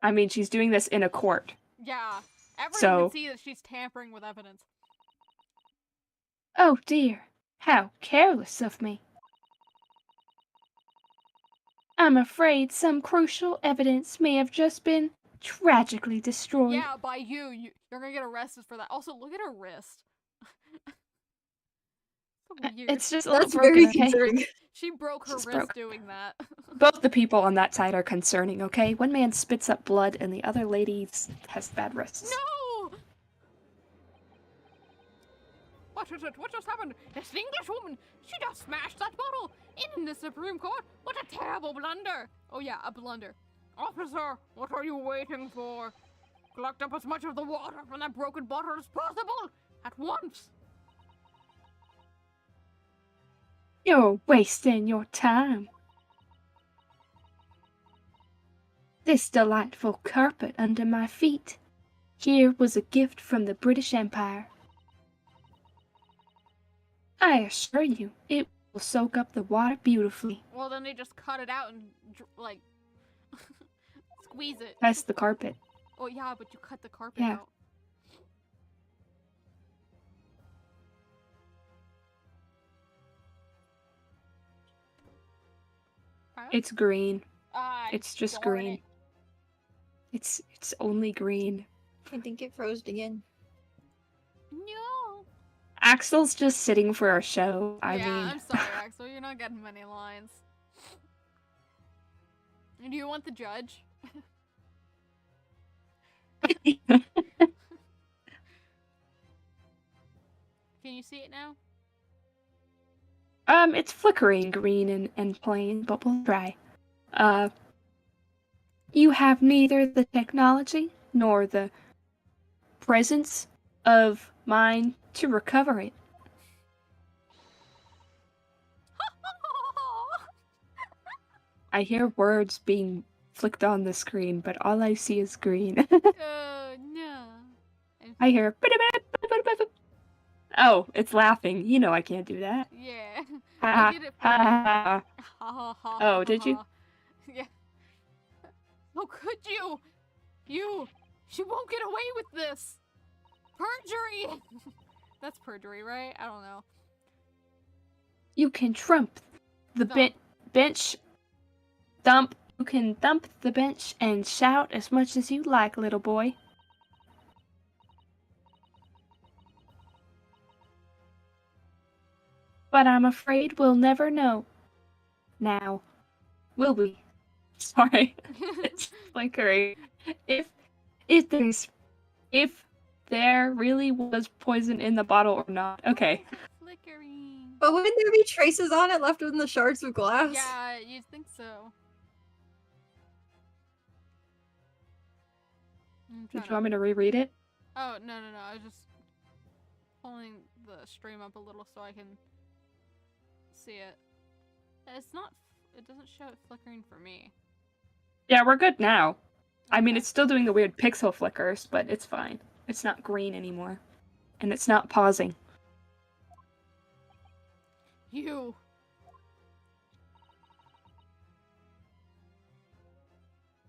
I mean, she's doing this in a court. Yeah. Everyone So- can see that she's tampering with evidence. Oh dear, how careless of me. I'm afraid some crucial evidence may have just been tragically destroyed. Yeah, by you. You're gonna get arrested for that. Also, look at her wrist. So weird. It's just a little That's broken, very okay? concerning. She broke her Just wrist broke. doing that. Both the people on that side are concerning, okay? One man spits up blood and the other lady has bad wrists. No! What is it? What just happened? This English woman! She just smashed that bottle! In the Supreme Court! What a terrible blunder! Oh yeah, a blunder. Officer, what are you waiting for? Collect up as much of the water from that broken bottle as possible! At once! You're wasting your time. This delightful carpet under my feet here was a gift from the British Empire. I assure you, it will soak up the water beautifully. Well, then they just cut it out and, like, squeeze it. That's the carpet. Oh yeah, but you cut the carpet Yeah. out. Huh? It's green. Ah, It's just darn green. it. It's only green. I think it froze again. No. Axel's just sitting for our show. I yeah, mean, I'm sorry, Axel. You're not getting many lines. Do you want the judge? Can you see it now? it's flickering green and plain, but we'll try. You have neither the technology nor the presence of mind to recover it. I hear words being flicked on the screen, but all I see is green. No. And I hear. Oh, it's laughing. You know I can't do that. yeah. Ha I ha did it for ha you. ha. Ha ha ha. Oh, ha, did you? ha. Yeah. How could you? She won't get away with this. Perjury. That's perjury, right? I don't know. You can trump the Thump. bench. Thump. You can thump the bench and shout as much as you like, little boy. But I'm afraid we'll never know. Now, will we? Sorry, it's flickering. If there really was poison in the bottle or not. Okay. Flickering. But wouldn't there be traces on it left in the shards of glass? Yeah, you'd think so. Did you want me to reread it? Oh, no. I was just pulling the stream up a little so I can see it. It's not. It doesn't show it flickering for me. Yeah, we're good now. I mean, Okay. it's still doing the weird pixel flickers, but it's fine. It's not green anymore. And it's not pausing. You.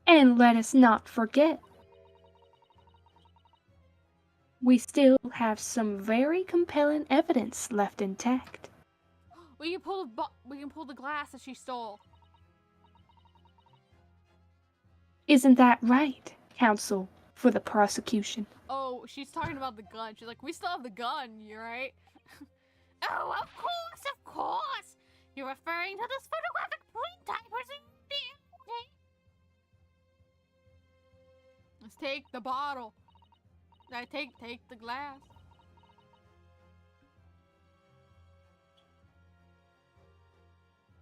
And let us not forget, we still have some very compelling evidence left intact. We can pull the glass that she stole. Isn't that right, counsel for the prosecution? Oh, she's talking about the gun. She's like, we still have the gun, you right? Oh, of course, of course. You're referring to this photographic print, I presume, dear? Let's take the bottle. Take the glass.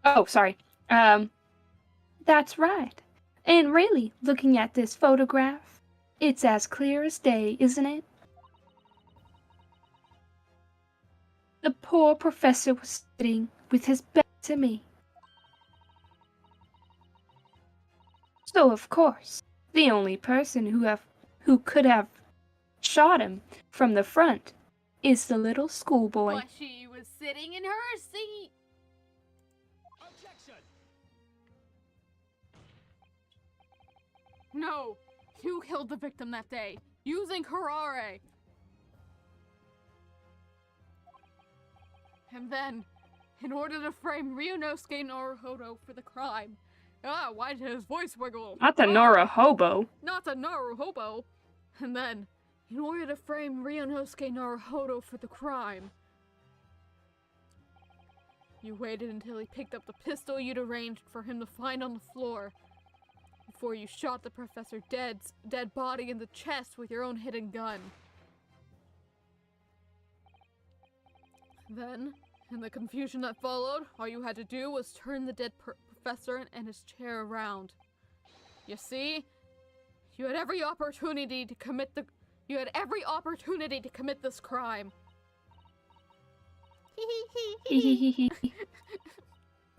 Oh, sorry. That's right. And really, looking at this photograph, it's as clear as day, isn't it? The poor professor was sitting with his back to me. So, of course, the only person who could have shot him from the front is the little schoolboy. But she was sitting in her seat. No, you killed the victim that day, using Harare. And then, in order to frame Ryunosuke Naruhodo for the crime. Why did his voice wiggle? Not the Nora Hobo. Not the Naruhodo. And then, in order to frame Ryunosuke Naruhodo for the crime, you waited until he picked up the pistol you'd arranged for him to find on the floor, before you shot the professor dead body in the chest with your own hidden gun. Then, in the confusion that followed, all you had to do was turn the dead professor and his chair around. You see? You had every opportunity to commit this crime.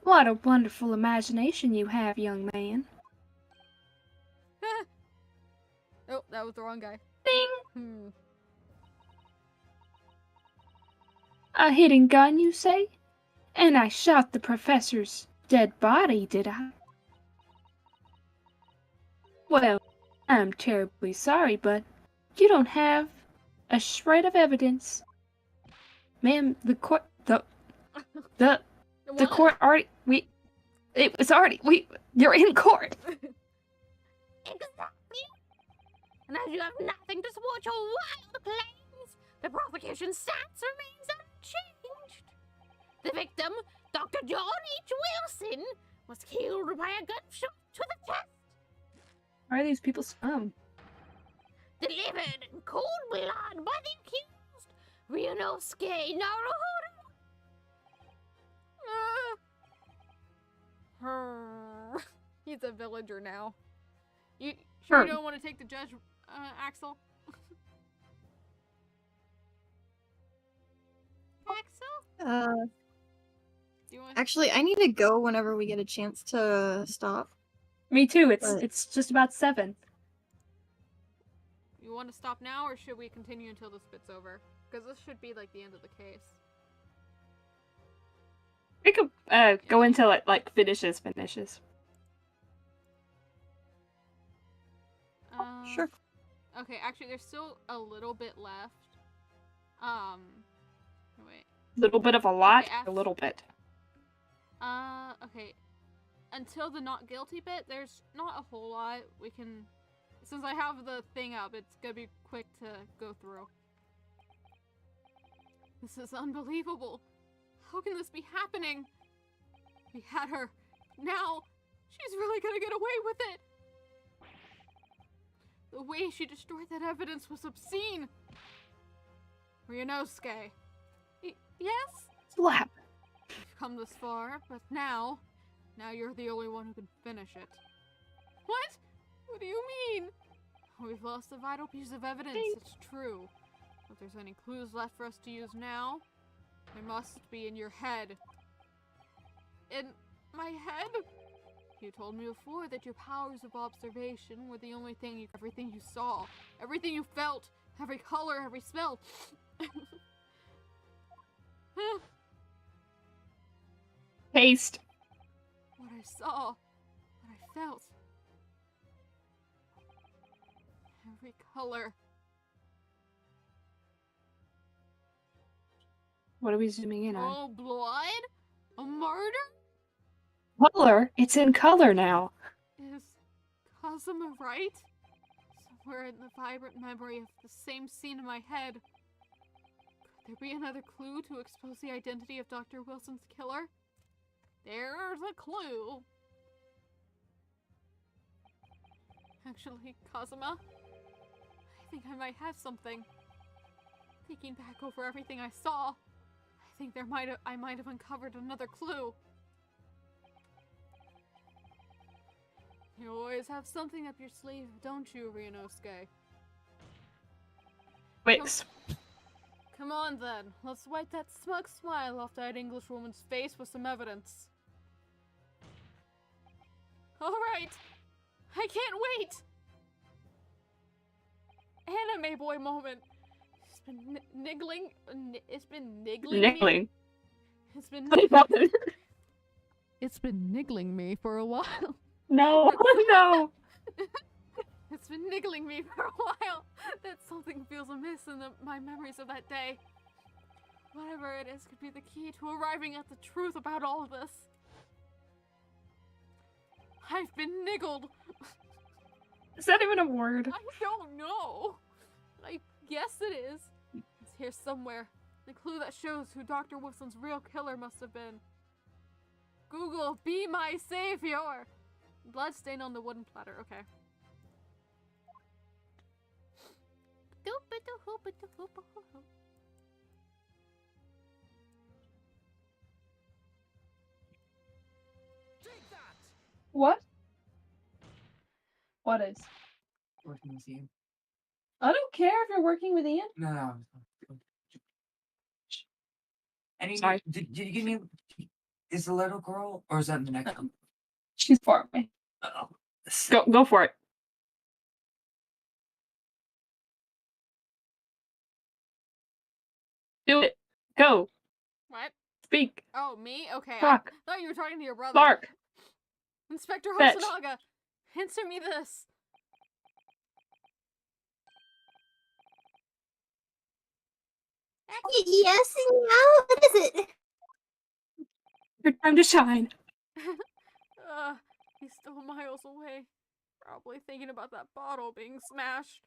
What a wonderful imagination you have, young man. Oh, that was the wrong guy. Ding! A hidden gun, you say? And I shot the professor's dead body, did I? Well, I'm terribly sorry, but you don't have a shred of evidence. Ma'am, the court already, you're in court. Exactly. And as you have nothing to support your wild claims, the prosecution's stance remains unchanged. The victim, Dr. John H. Wilson, was killed by a gunshot to the chest. Where are these people from? Delivered in cold blood by the accused, Ryunosuke Naruhodo. He's a villager now. You Sure. you don't want to take the judge, Axel? Axel? Do you want? Actually, I need to go whenever we get a chance to stop. Me too. But- It's just about 7. You want to stop now, or should we continue until this bit's over? Because this should be like the end of the case. We could go until it like finishes. Sure. Okay, actually, there's still a little bit left. Wait. A little bit of a lot, Okay, a little bit. Okay. Until the not guilty bit, there's not a whole lot we can. Since I have the thing up, it's gonna be quick to go through. This is unbelievable. How can this be happening? We had her. Now, she's really gonna get away with it. The way she destroyed that evidence was obscene. Ryunosuke. Yes? Slap. You've come this far, but now you're the only one who can finish it. What? What do you mean? We've lost a vital piece of evidence, it's true. If there's any clues left for us to use now, they must be in your head. In my head? You told me before that your powers of observation were the only thing everything you saw, everything you felt, every color, every smell. Taste. What I saw, what I felt. Every color. What are we zooming in on? Oh, blood? A murder? Color. It's in color now. Is Kazuma right? Somewhere in the vibrant memory of the same scene in my head. Could there be another clue to expose the identity of Dr. Wilson's killer? There's a clue. Actually, Kazuma, I think I might have something. Thinking back over everything I saw, I think I might have uncovered another clue. You always have something up your sleeve, don't you, Ryunosuke? Wix. Come on then, let's wipe that smug smile off that Englishwoman's face with some evidence. Alright, I can't wait! Anime boy moment. It's been niggling. It's been niggling. Niggling. It's been. What about it? It's been niggling me for a while. No, no. It's been niggling me for a while that something feels amiss in my memories of that day. Whatever it is could be the key to arriving at the truth about all of this. I've been niggled. Is that even a word? I don't know. I guess it is. It's here somewhere. The clue that shows who Dr. Wilson's real killer must have been. Google, be my savior! Blood stain on the wooden platter, okay. What? What is? Working with you. I don't care if you're working with Ian. No. And Sorry. did you give me? Is the little girl, or is that the next one? She's far away. Oh, Go for it. Do it. Go. What? Speak. Oh, me? Okay. Talk. I thought you were talking to your brother. Bark. Inspector Fetch. Hosonaga, answer me this. Yes, no, what is it? Your time to shine. He's still miles away. Probably thinking about that bottle being smashed.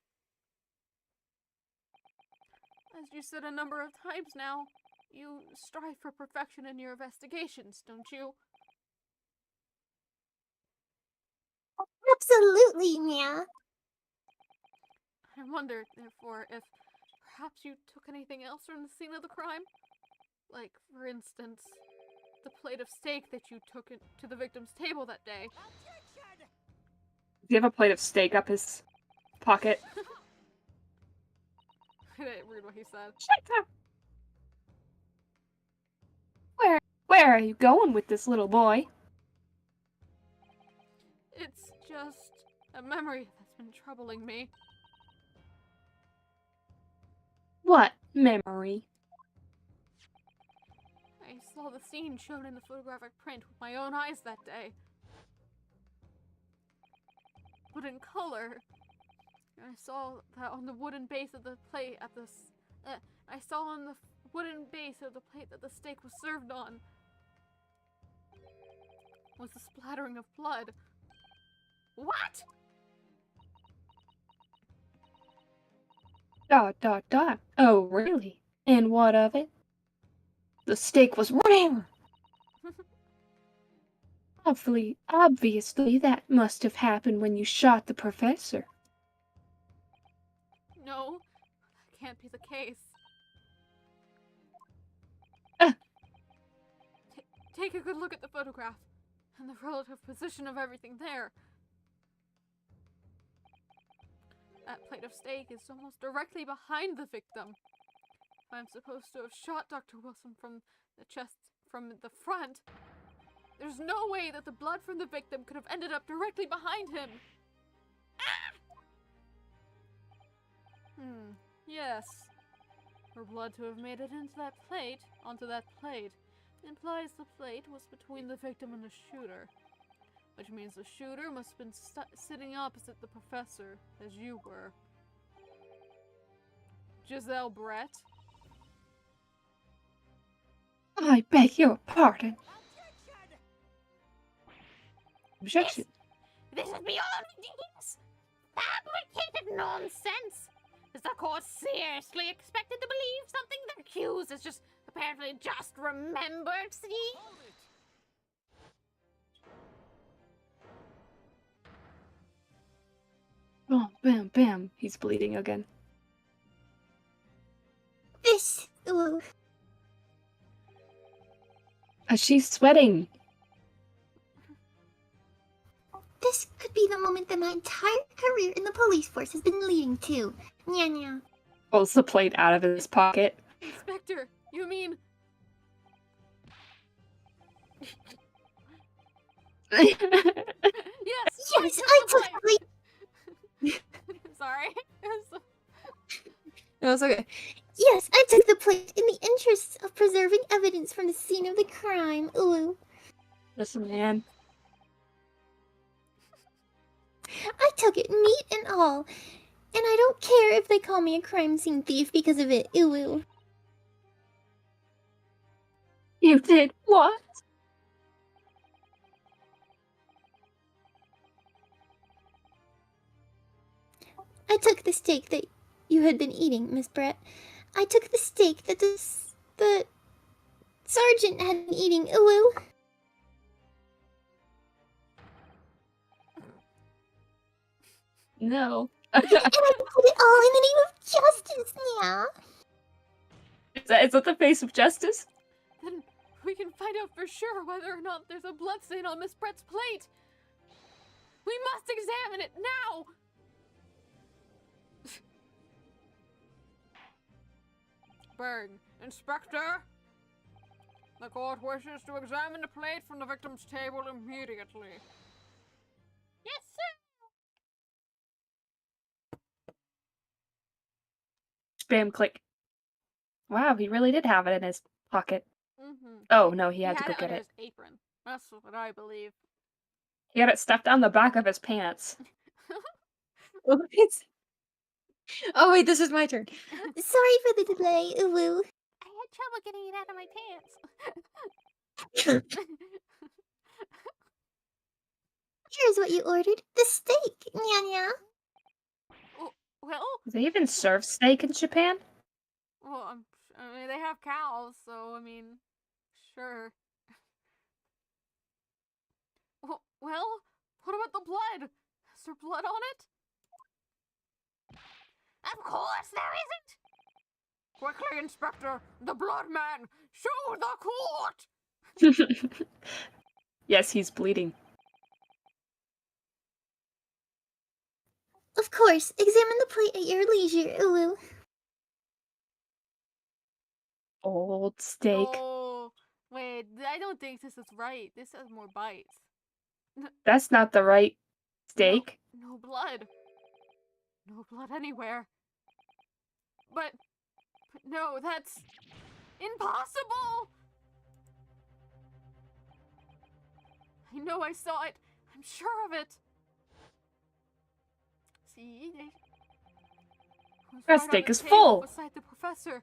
As you said a number of times now, you strive for perfection in your investigations, don't you? Absolutely, Mia. I wonder, therefore, if perhaps you took anything else from the scene of the crime? Like, for instance, the plate of steak that you took to the victim's table that day. you have a plate of steak up his pocket? I didn't read what he said. Shut up! Where are you going with this little boy? It's just a memory that's been troubling me. What memory? I saw the scene shown in the photographic print with my own eyes that day. But in color. I saw that on the wooden base of the plate at the... I saw on the wooden base of the plate that the steak was served on was the splattering of blood. What? ... Oh, really? And what of it? The steak was rare! Obviously, that must have happened when you shot the professor. No, that can't be the case. Take a good look at the photograph and the relative position of everything there. That plate of steak is almost directly behind the victim. If I'm supposed to have shot Dr. Wilson from the chest from the front, there's no way that the blood from the victim could have ended up directly behind him. Yes. For blood to have made it onto that plate, implies the plate was between the victim and the shooter. Which means the shooter must have been sitting opposite the professor, as you were. Giselle Brett? I beg your pardon. Objection. This is beyond ridiculous! Fabricated nonsense! Is the court seriously expected to believe something the accused has just apparently just remembered, see? Oh, bam, bam. He's bleeding again. This. Ooh. She's sweating. This could be the moment that my entire career in the police force has been leading to. Nya nya. Pulls the plate out of his pocket. Inspector, you mean... Yes! Yes, I took the Sorry. No, it's okay. Yes, I took the plate in the interests of preserving evidence from the scene of the crime. Ooh. Listen, man. I took it, meat and all. And I don't care if they call me a crime scene thief because of it. Ooh. You did what? I took the steak that you had been eating, Miss Brett. I took the steak that the sergeant had been eating. Ooh. No. And I put it all in the name of justice, yeah. Is that the face of justice? Then we can find out for sure whether or not there's a blood stain on Miss Brett's plate. We must examine it now! Berg, Inspector! The court wishes to examine the plate from the victim's table immediately. Yes, sir! Spam click. Wow, he really did have it in his pocket. Mm-hmm. Oh, no, he had to go it get under it. his apron. That's what I believe. He had it stuffed down the back of his pants. Oh wait, this is my turn. Sorry for the delay, Ooh. I had trouble getting it out of my pants. Here's what you ordered. The steak, nya nya. Well, Do they even serve steak in Japan? I mean, they have cows, so, I mean, sure. Well, what about the blood? Is there blood on it? Of course there isn't! Quickly, Inspector! The blood man! Show the court! Yes, he's bleeding. Of course, examine the plate at your leisure, Ulu. Old steak. Oh, wait, I don't think this is right. This has more bites. That's not the right steak. No blood. No blood anywhere. But no, that's impossible! I know I saw it. I'm sure of it. See? That steak is full. Beside the professor.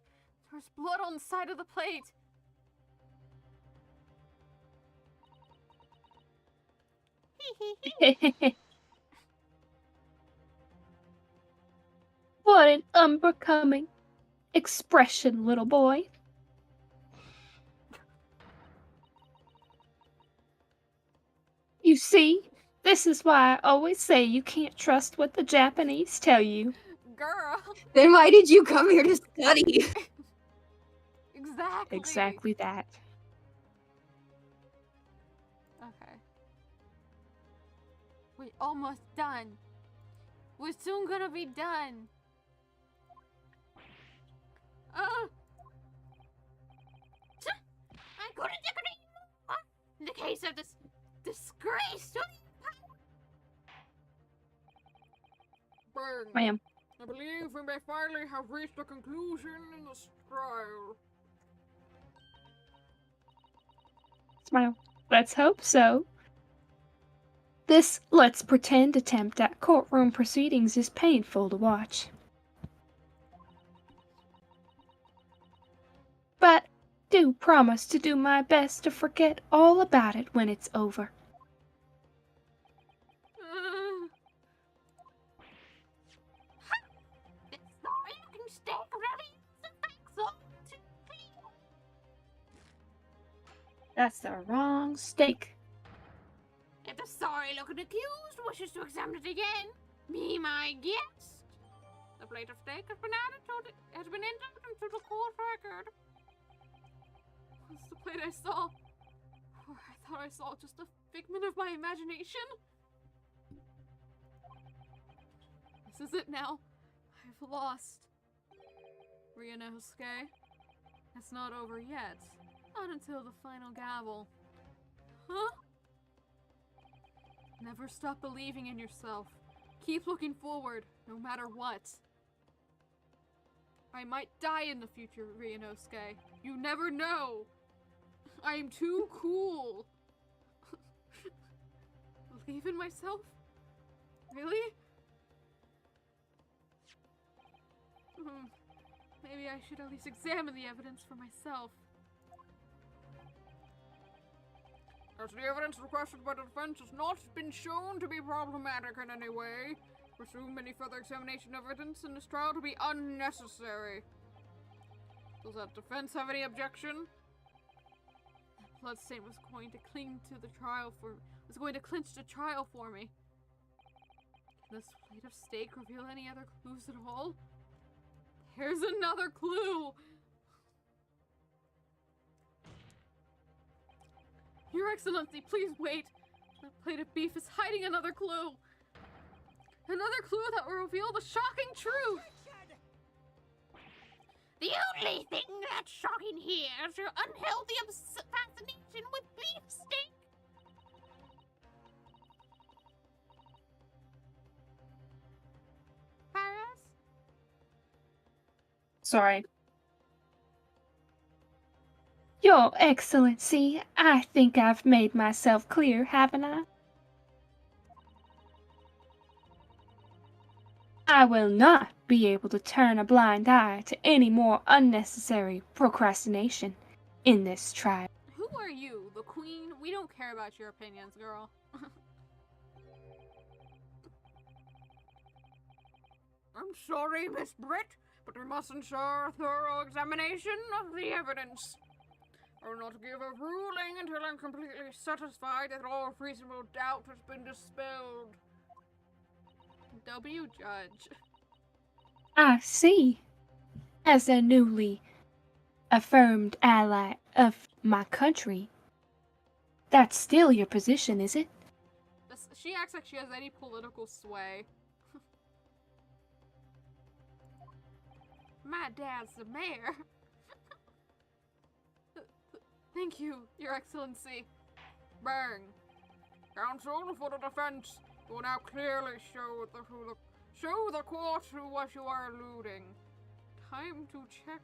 There's blood on the side of the plate. What an unbecoming expression, little boy. You see, this is why I always say you can't trust what the Japanese tell you. Girl. Then why did you come here to study? Exactly. Exactly that. Okay. We're almost done. We're soon gonna be done. I couldn't agree more. In the case of this disgrace to Burn. Ma'am. I believe we may finally have reached a conclusion in this trial. Smile. Let's hope so. This let's pretend attempt at courtroom proceedings is painful to watch. But do promise to do my best to forget all about it when it's over. this sorry-looking steak really isn't thanks all too clean. That's the wrong steak. If the sorry-looking accused wishes to examine it again, be my guest. The plate of steak has been entered into the court record. That's the plate I saw. Or I thought I saw just a figment of my imagination. This is it now. I've lost. Ryunosuke. It's not over yet. Not until the final gavel. Huh? Never stop believing in yourself. Keep looking forward, no matter what. I might die in the future, Ryunosuke. You never know. I'm too cool. Believe in myself? Really? Maybe I should at least examine the evidence for myself. As the evidence requested by the defense has not been shown to be problematic in any way, presume any further examination of evidence in this trial to be unnecessary. Does that defense have any objection? That bloodstain was going to clinch the trial for me. Can this plate of steak reveal any other clues at all? Here's another clue! Your Excellency, please wait! That plate of beef is hiding another clue! Another clue that will reveal the shocking truth! The only thing that's shocking here is your unhealthy fascination with beef steak. Paris? Sorry. Your Excellency, I think I've made myself clear, haven't I? I will not be able to turn a blind eye to any more unnecessary procrastination in this trial. Who are you, the Queen? We don't care about your opinions, girl. I'm sorry, Miss Britt, but we must ensure a thorough examination of the evidence. I will not give a ruling until I'm completely satisfied that all reasonable doubt has been dispelled. W judge. I see. As a newly affirmed ally of my country, that's still your position, is it? She acts like she has any political sway. My dad's the mayor. Thank you, Your Excellency. Bang. Counsel for the defense will now clearly show the court to what you are alluding. Time to check.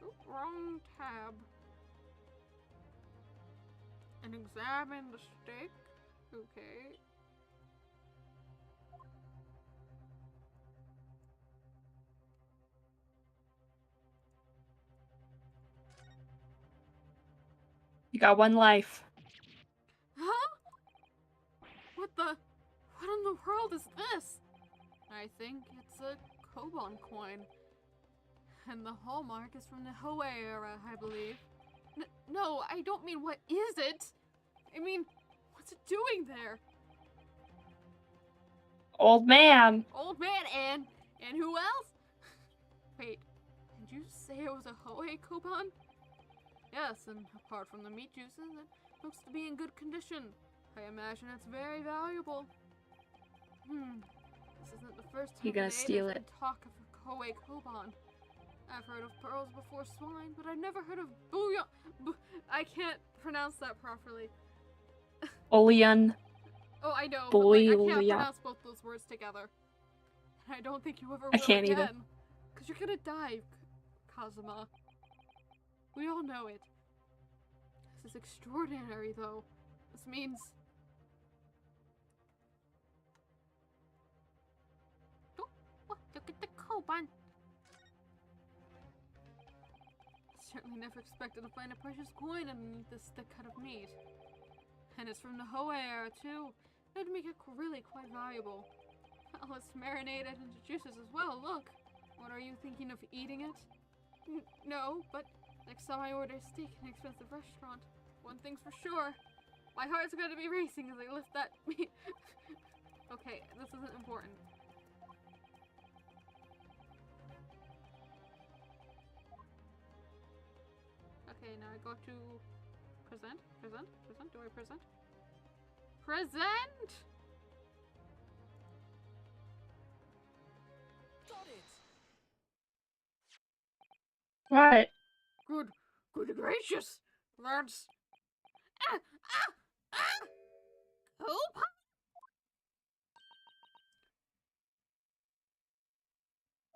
Oop, wrong tab. And examine the stake. Okay. You got one life. Huh? What in the world is this? I think it's a Koban coin. And the hallmark is from the Hoei era, I believe. No, I don't mean what is it? I mean, what's it doing there? Old man. Old man and who else? Wait, did you say it was a Hoei Koban? Yes, and apart from the meat juices, it looks to be in good condition. I imagine it's very valuable. This isn't the first time You gonna steal there's it? been talk of a Hoei Koban. I've heard of pearls before swine, but I've never heard of bouillon. I can't pronounce that properly. Oleon. Oh, I know, but like, I can't Bouillon. pronounce both those words together. And I don't think you ever will I can't again. either. Because you're gonna die, Kazuma. We all know it. This is extraordinary, though. This means... Oh, look at the Koban. Certainly never expected to find a precious coin underneath this thick cut of meat. And it's from the Hoei era, too. That would make it really quite valuable. Well, it's marinated into juices as well, look. What, are you thinking of eating it? No, but next time I order a steak in an expensive restaurant, one thing's for sure. My heart's gonna be racing as I lift that meat. Okay, this isn't important. Okay, now I go to present. Do I present? Present! What? Good gracious! That's... Koban?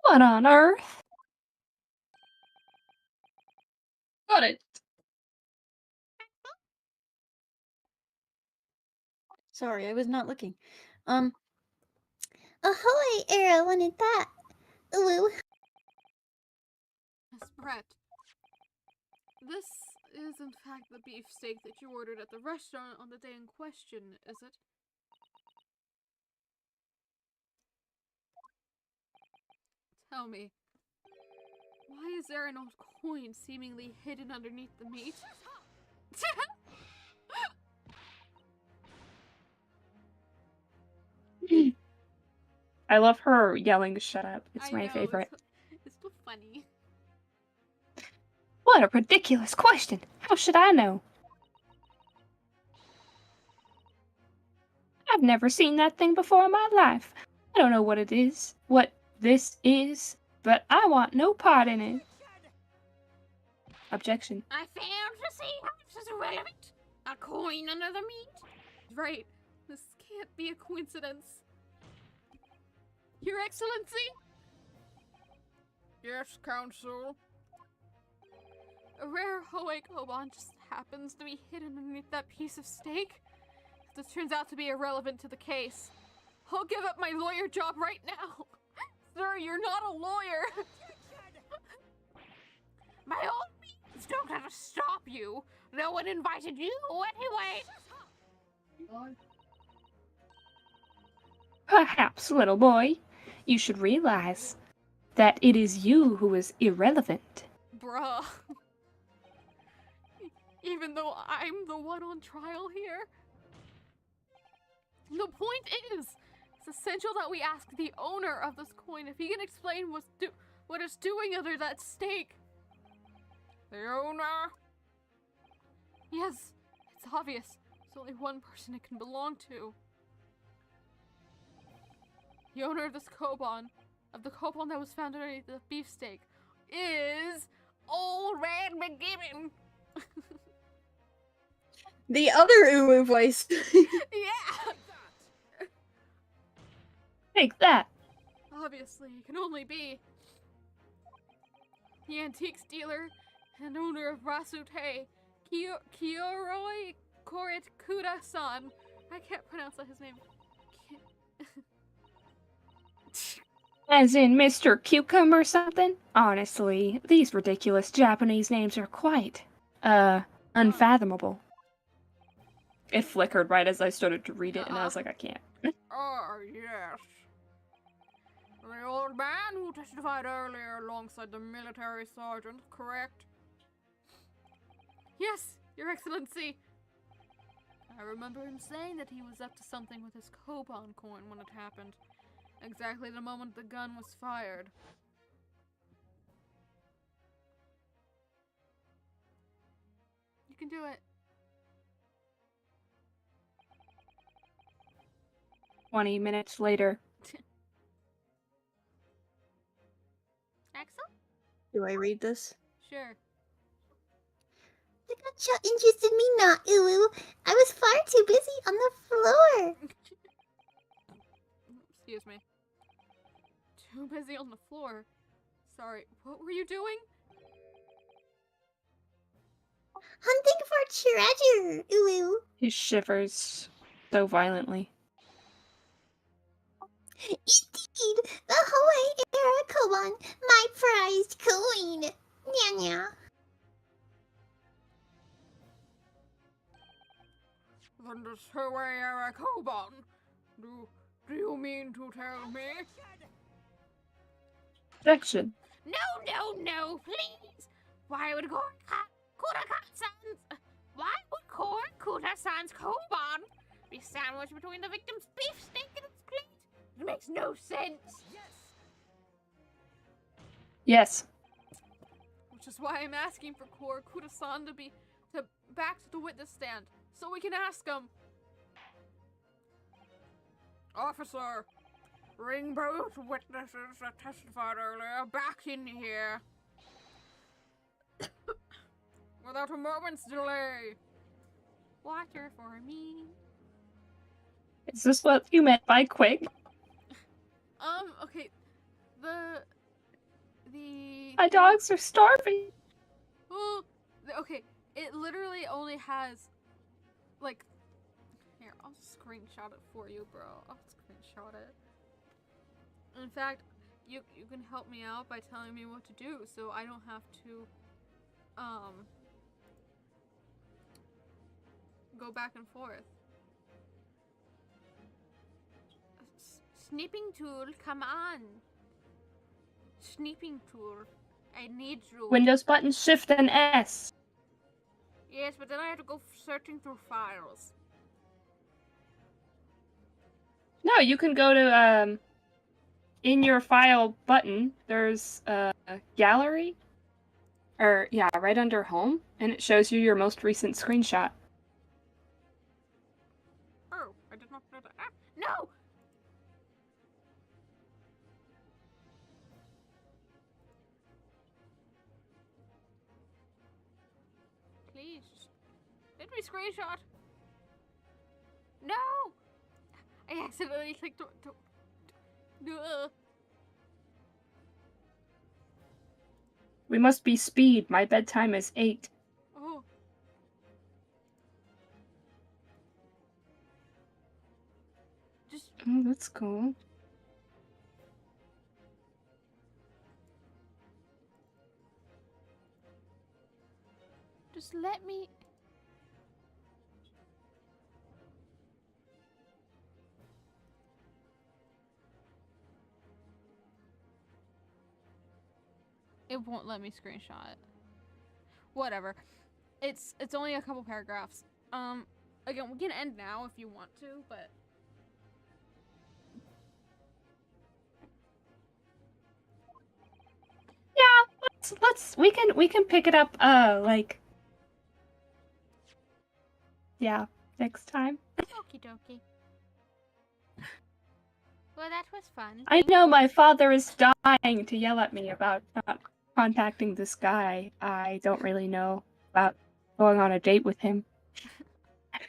What on earth? Got it. Sorry, I was not looking. Ahoy, era wanted that. Ooh. Miss Brett, this is in fact the beefsteak that you ordered at the restaurant on the day in question, is it? Tell me, why is there an old coin seemingly hidden underneath the meat? I love her yelling, "Shut up." It's I my know, favorite. It's so funny. What a ridiculous question! How should I know? I've never seen that thing before in my life. I don't know what it is, what this is, but I want no part in it. Objection. I fail to see how this is relevant. A coin under the meat? Right, this can't be a coincidence. Your Excellency? Yes, Counsel. A rare Hoei Koban just happens to be hidden underneath that piece of steak. This turns out to be irrelevant to the case. I'll give up my lawyer job right now. Sir, you're not a lawyer. My own means don't have to stop you. No one invited you anyway. Perhaps, little boy, you should realize that it is you who is irrelevant. Bruh. Even though I'm the one on trial here? The point is, it's essential that we ask the owner of this coin if he can explain what it's doing under that steak. The owner? Yes, it's obvious. There's only one person it can belong to. The owner of this Koban. of the kobold that was found underneath the beefsteak is Old Red McGibbon. The other uwu voice. Yeah! Take that. Obviously, it can only be the antiques dealer and owner of Rasute, Kiyoroi Korikuda-san. I can't pronounce his name. As in Mr. Cucumber something? Honestly, these ridiculous Japanese names are quite, unfathomable. It flickered right as I started to read it, and I was like, I can't. Yes. The old man who testified earlier alongside the military sergeant, correct? Yes, Your Excellency. I remember him saying that he was up to something with his Koban coin when it happened. Exactly the moment the gun was fired. You can do it. 20 minutes later. Axel? Do I read this? Sure. Look how interested me not, uwu. I was far too busy on the floor. Excuse me. Too busy on the floor. Sorry, what were you doing? Hunting for treasure, uwu. He shivers so violently. Indeed, the Hawaii era koban, my prized coin. Nya nya. Then the Hawaii era Koban. Do you mean to tell me? Objection. No, please! Why would Kuda-san's koban be sandwiched between the victim's beefsteak and its plate? It makes no sense. Yes. Which is why I'm asking for Kuda-san to back to the witness stand, so we can ask him. Officer, bring both witnesses that testified earlier back in here. Without a moment's delay. Water for me. Is this what you meant by quick? Okay. The My dogs are starving. Oh, okay. It literally only has, like, here, I'll screenshot it for you, bro. I'll screenshot it. In fact, you can help me out by telling me what to do, so I don't have to, go back and forth. Snipping tool, come on. Snipping tool, I need you. Windows button, Shift and S. Yes, but then I have to go searching through files. No, you can go to, in your file button, there's a gallery. Or, yeah, right under home, and it shows you your most recent screenshot. Oh, I did not know that. Ah, No! please. Let me screenshot. No! I accidentally clicked. We must be speed. My bedtime is 8. Oh. Just Oh, that's cool. let me. It won't let me screenshot it. Whatever. It's only a couple paragraphs. Again, we can end now if you want to, but Yeah, we can pick it up like yeah, next time. okie dokie. Well, that was fun. I know my father is dying to yell at me about not contacting this guy. I don't really know about going on a date with him. And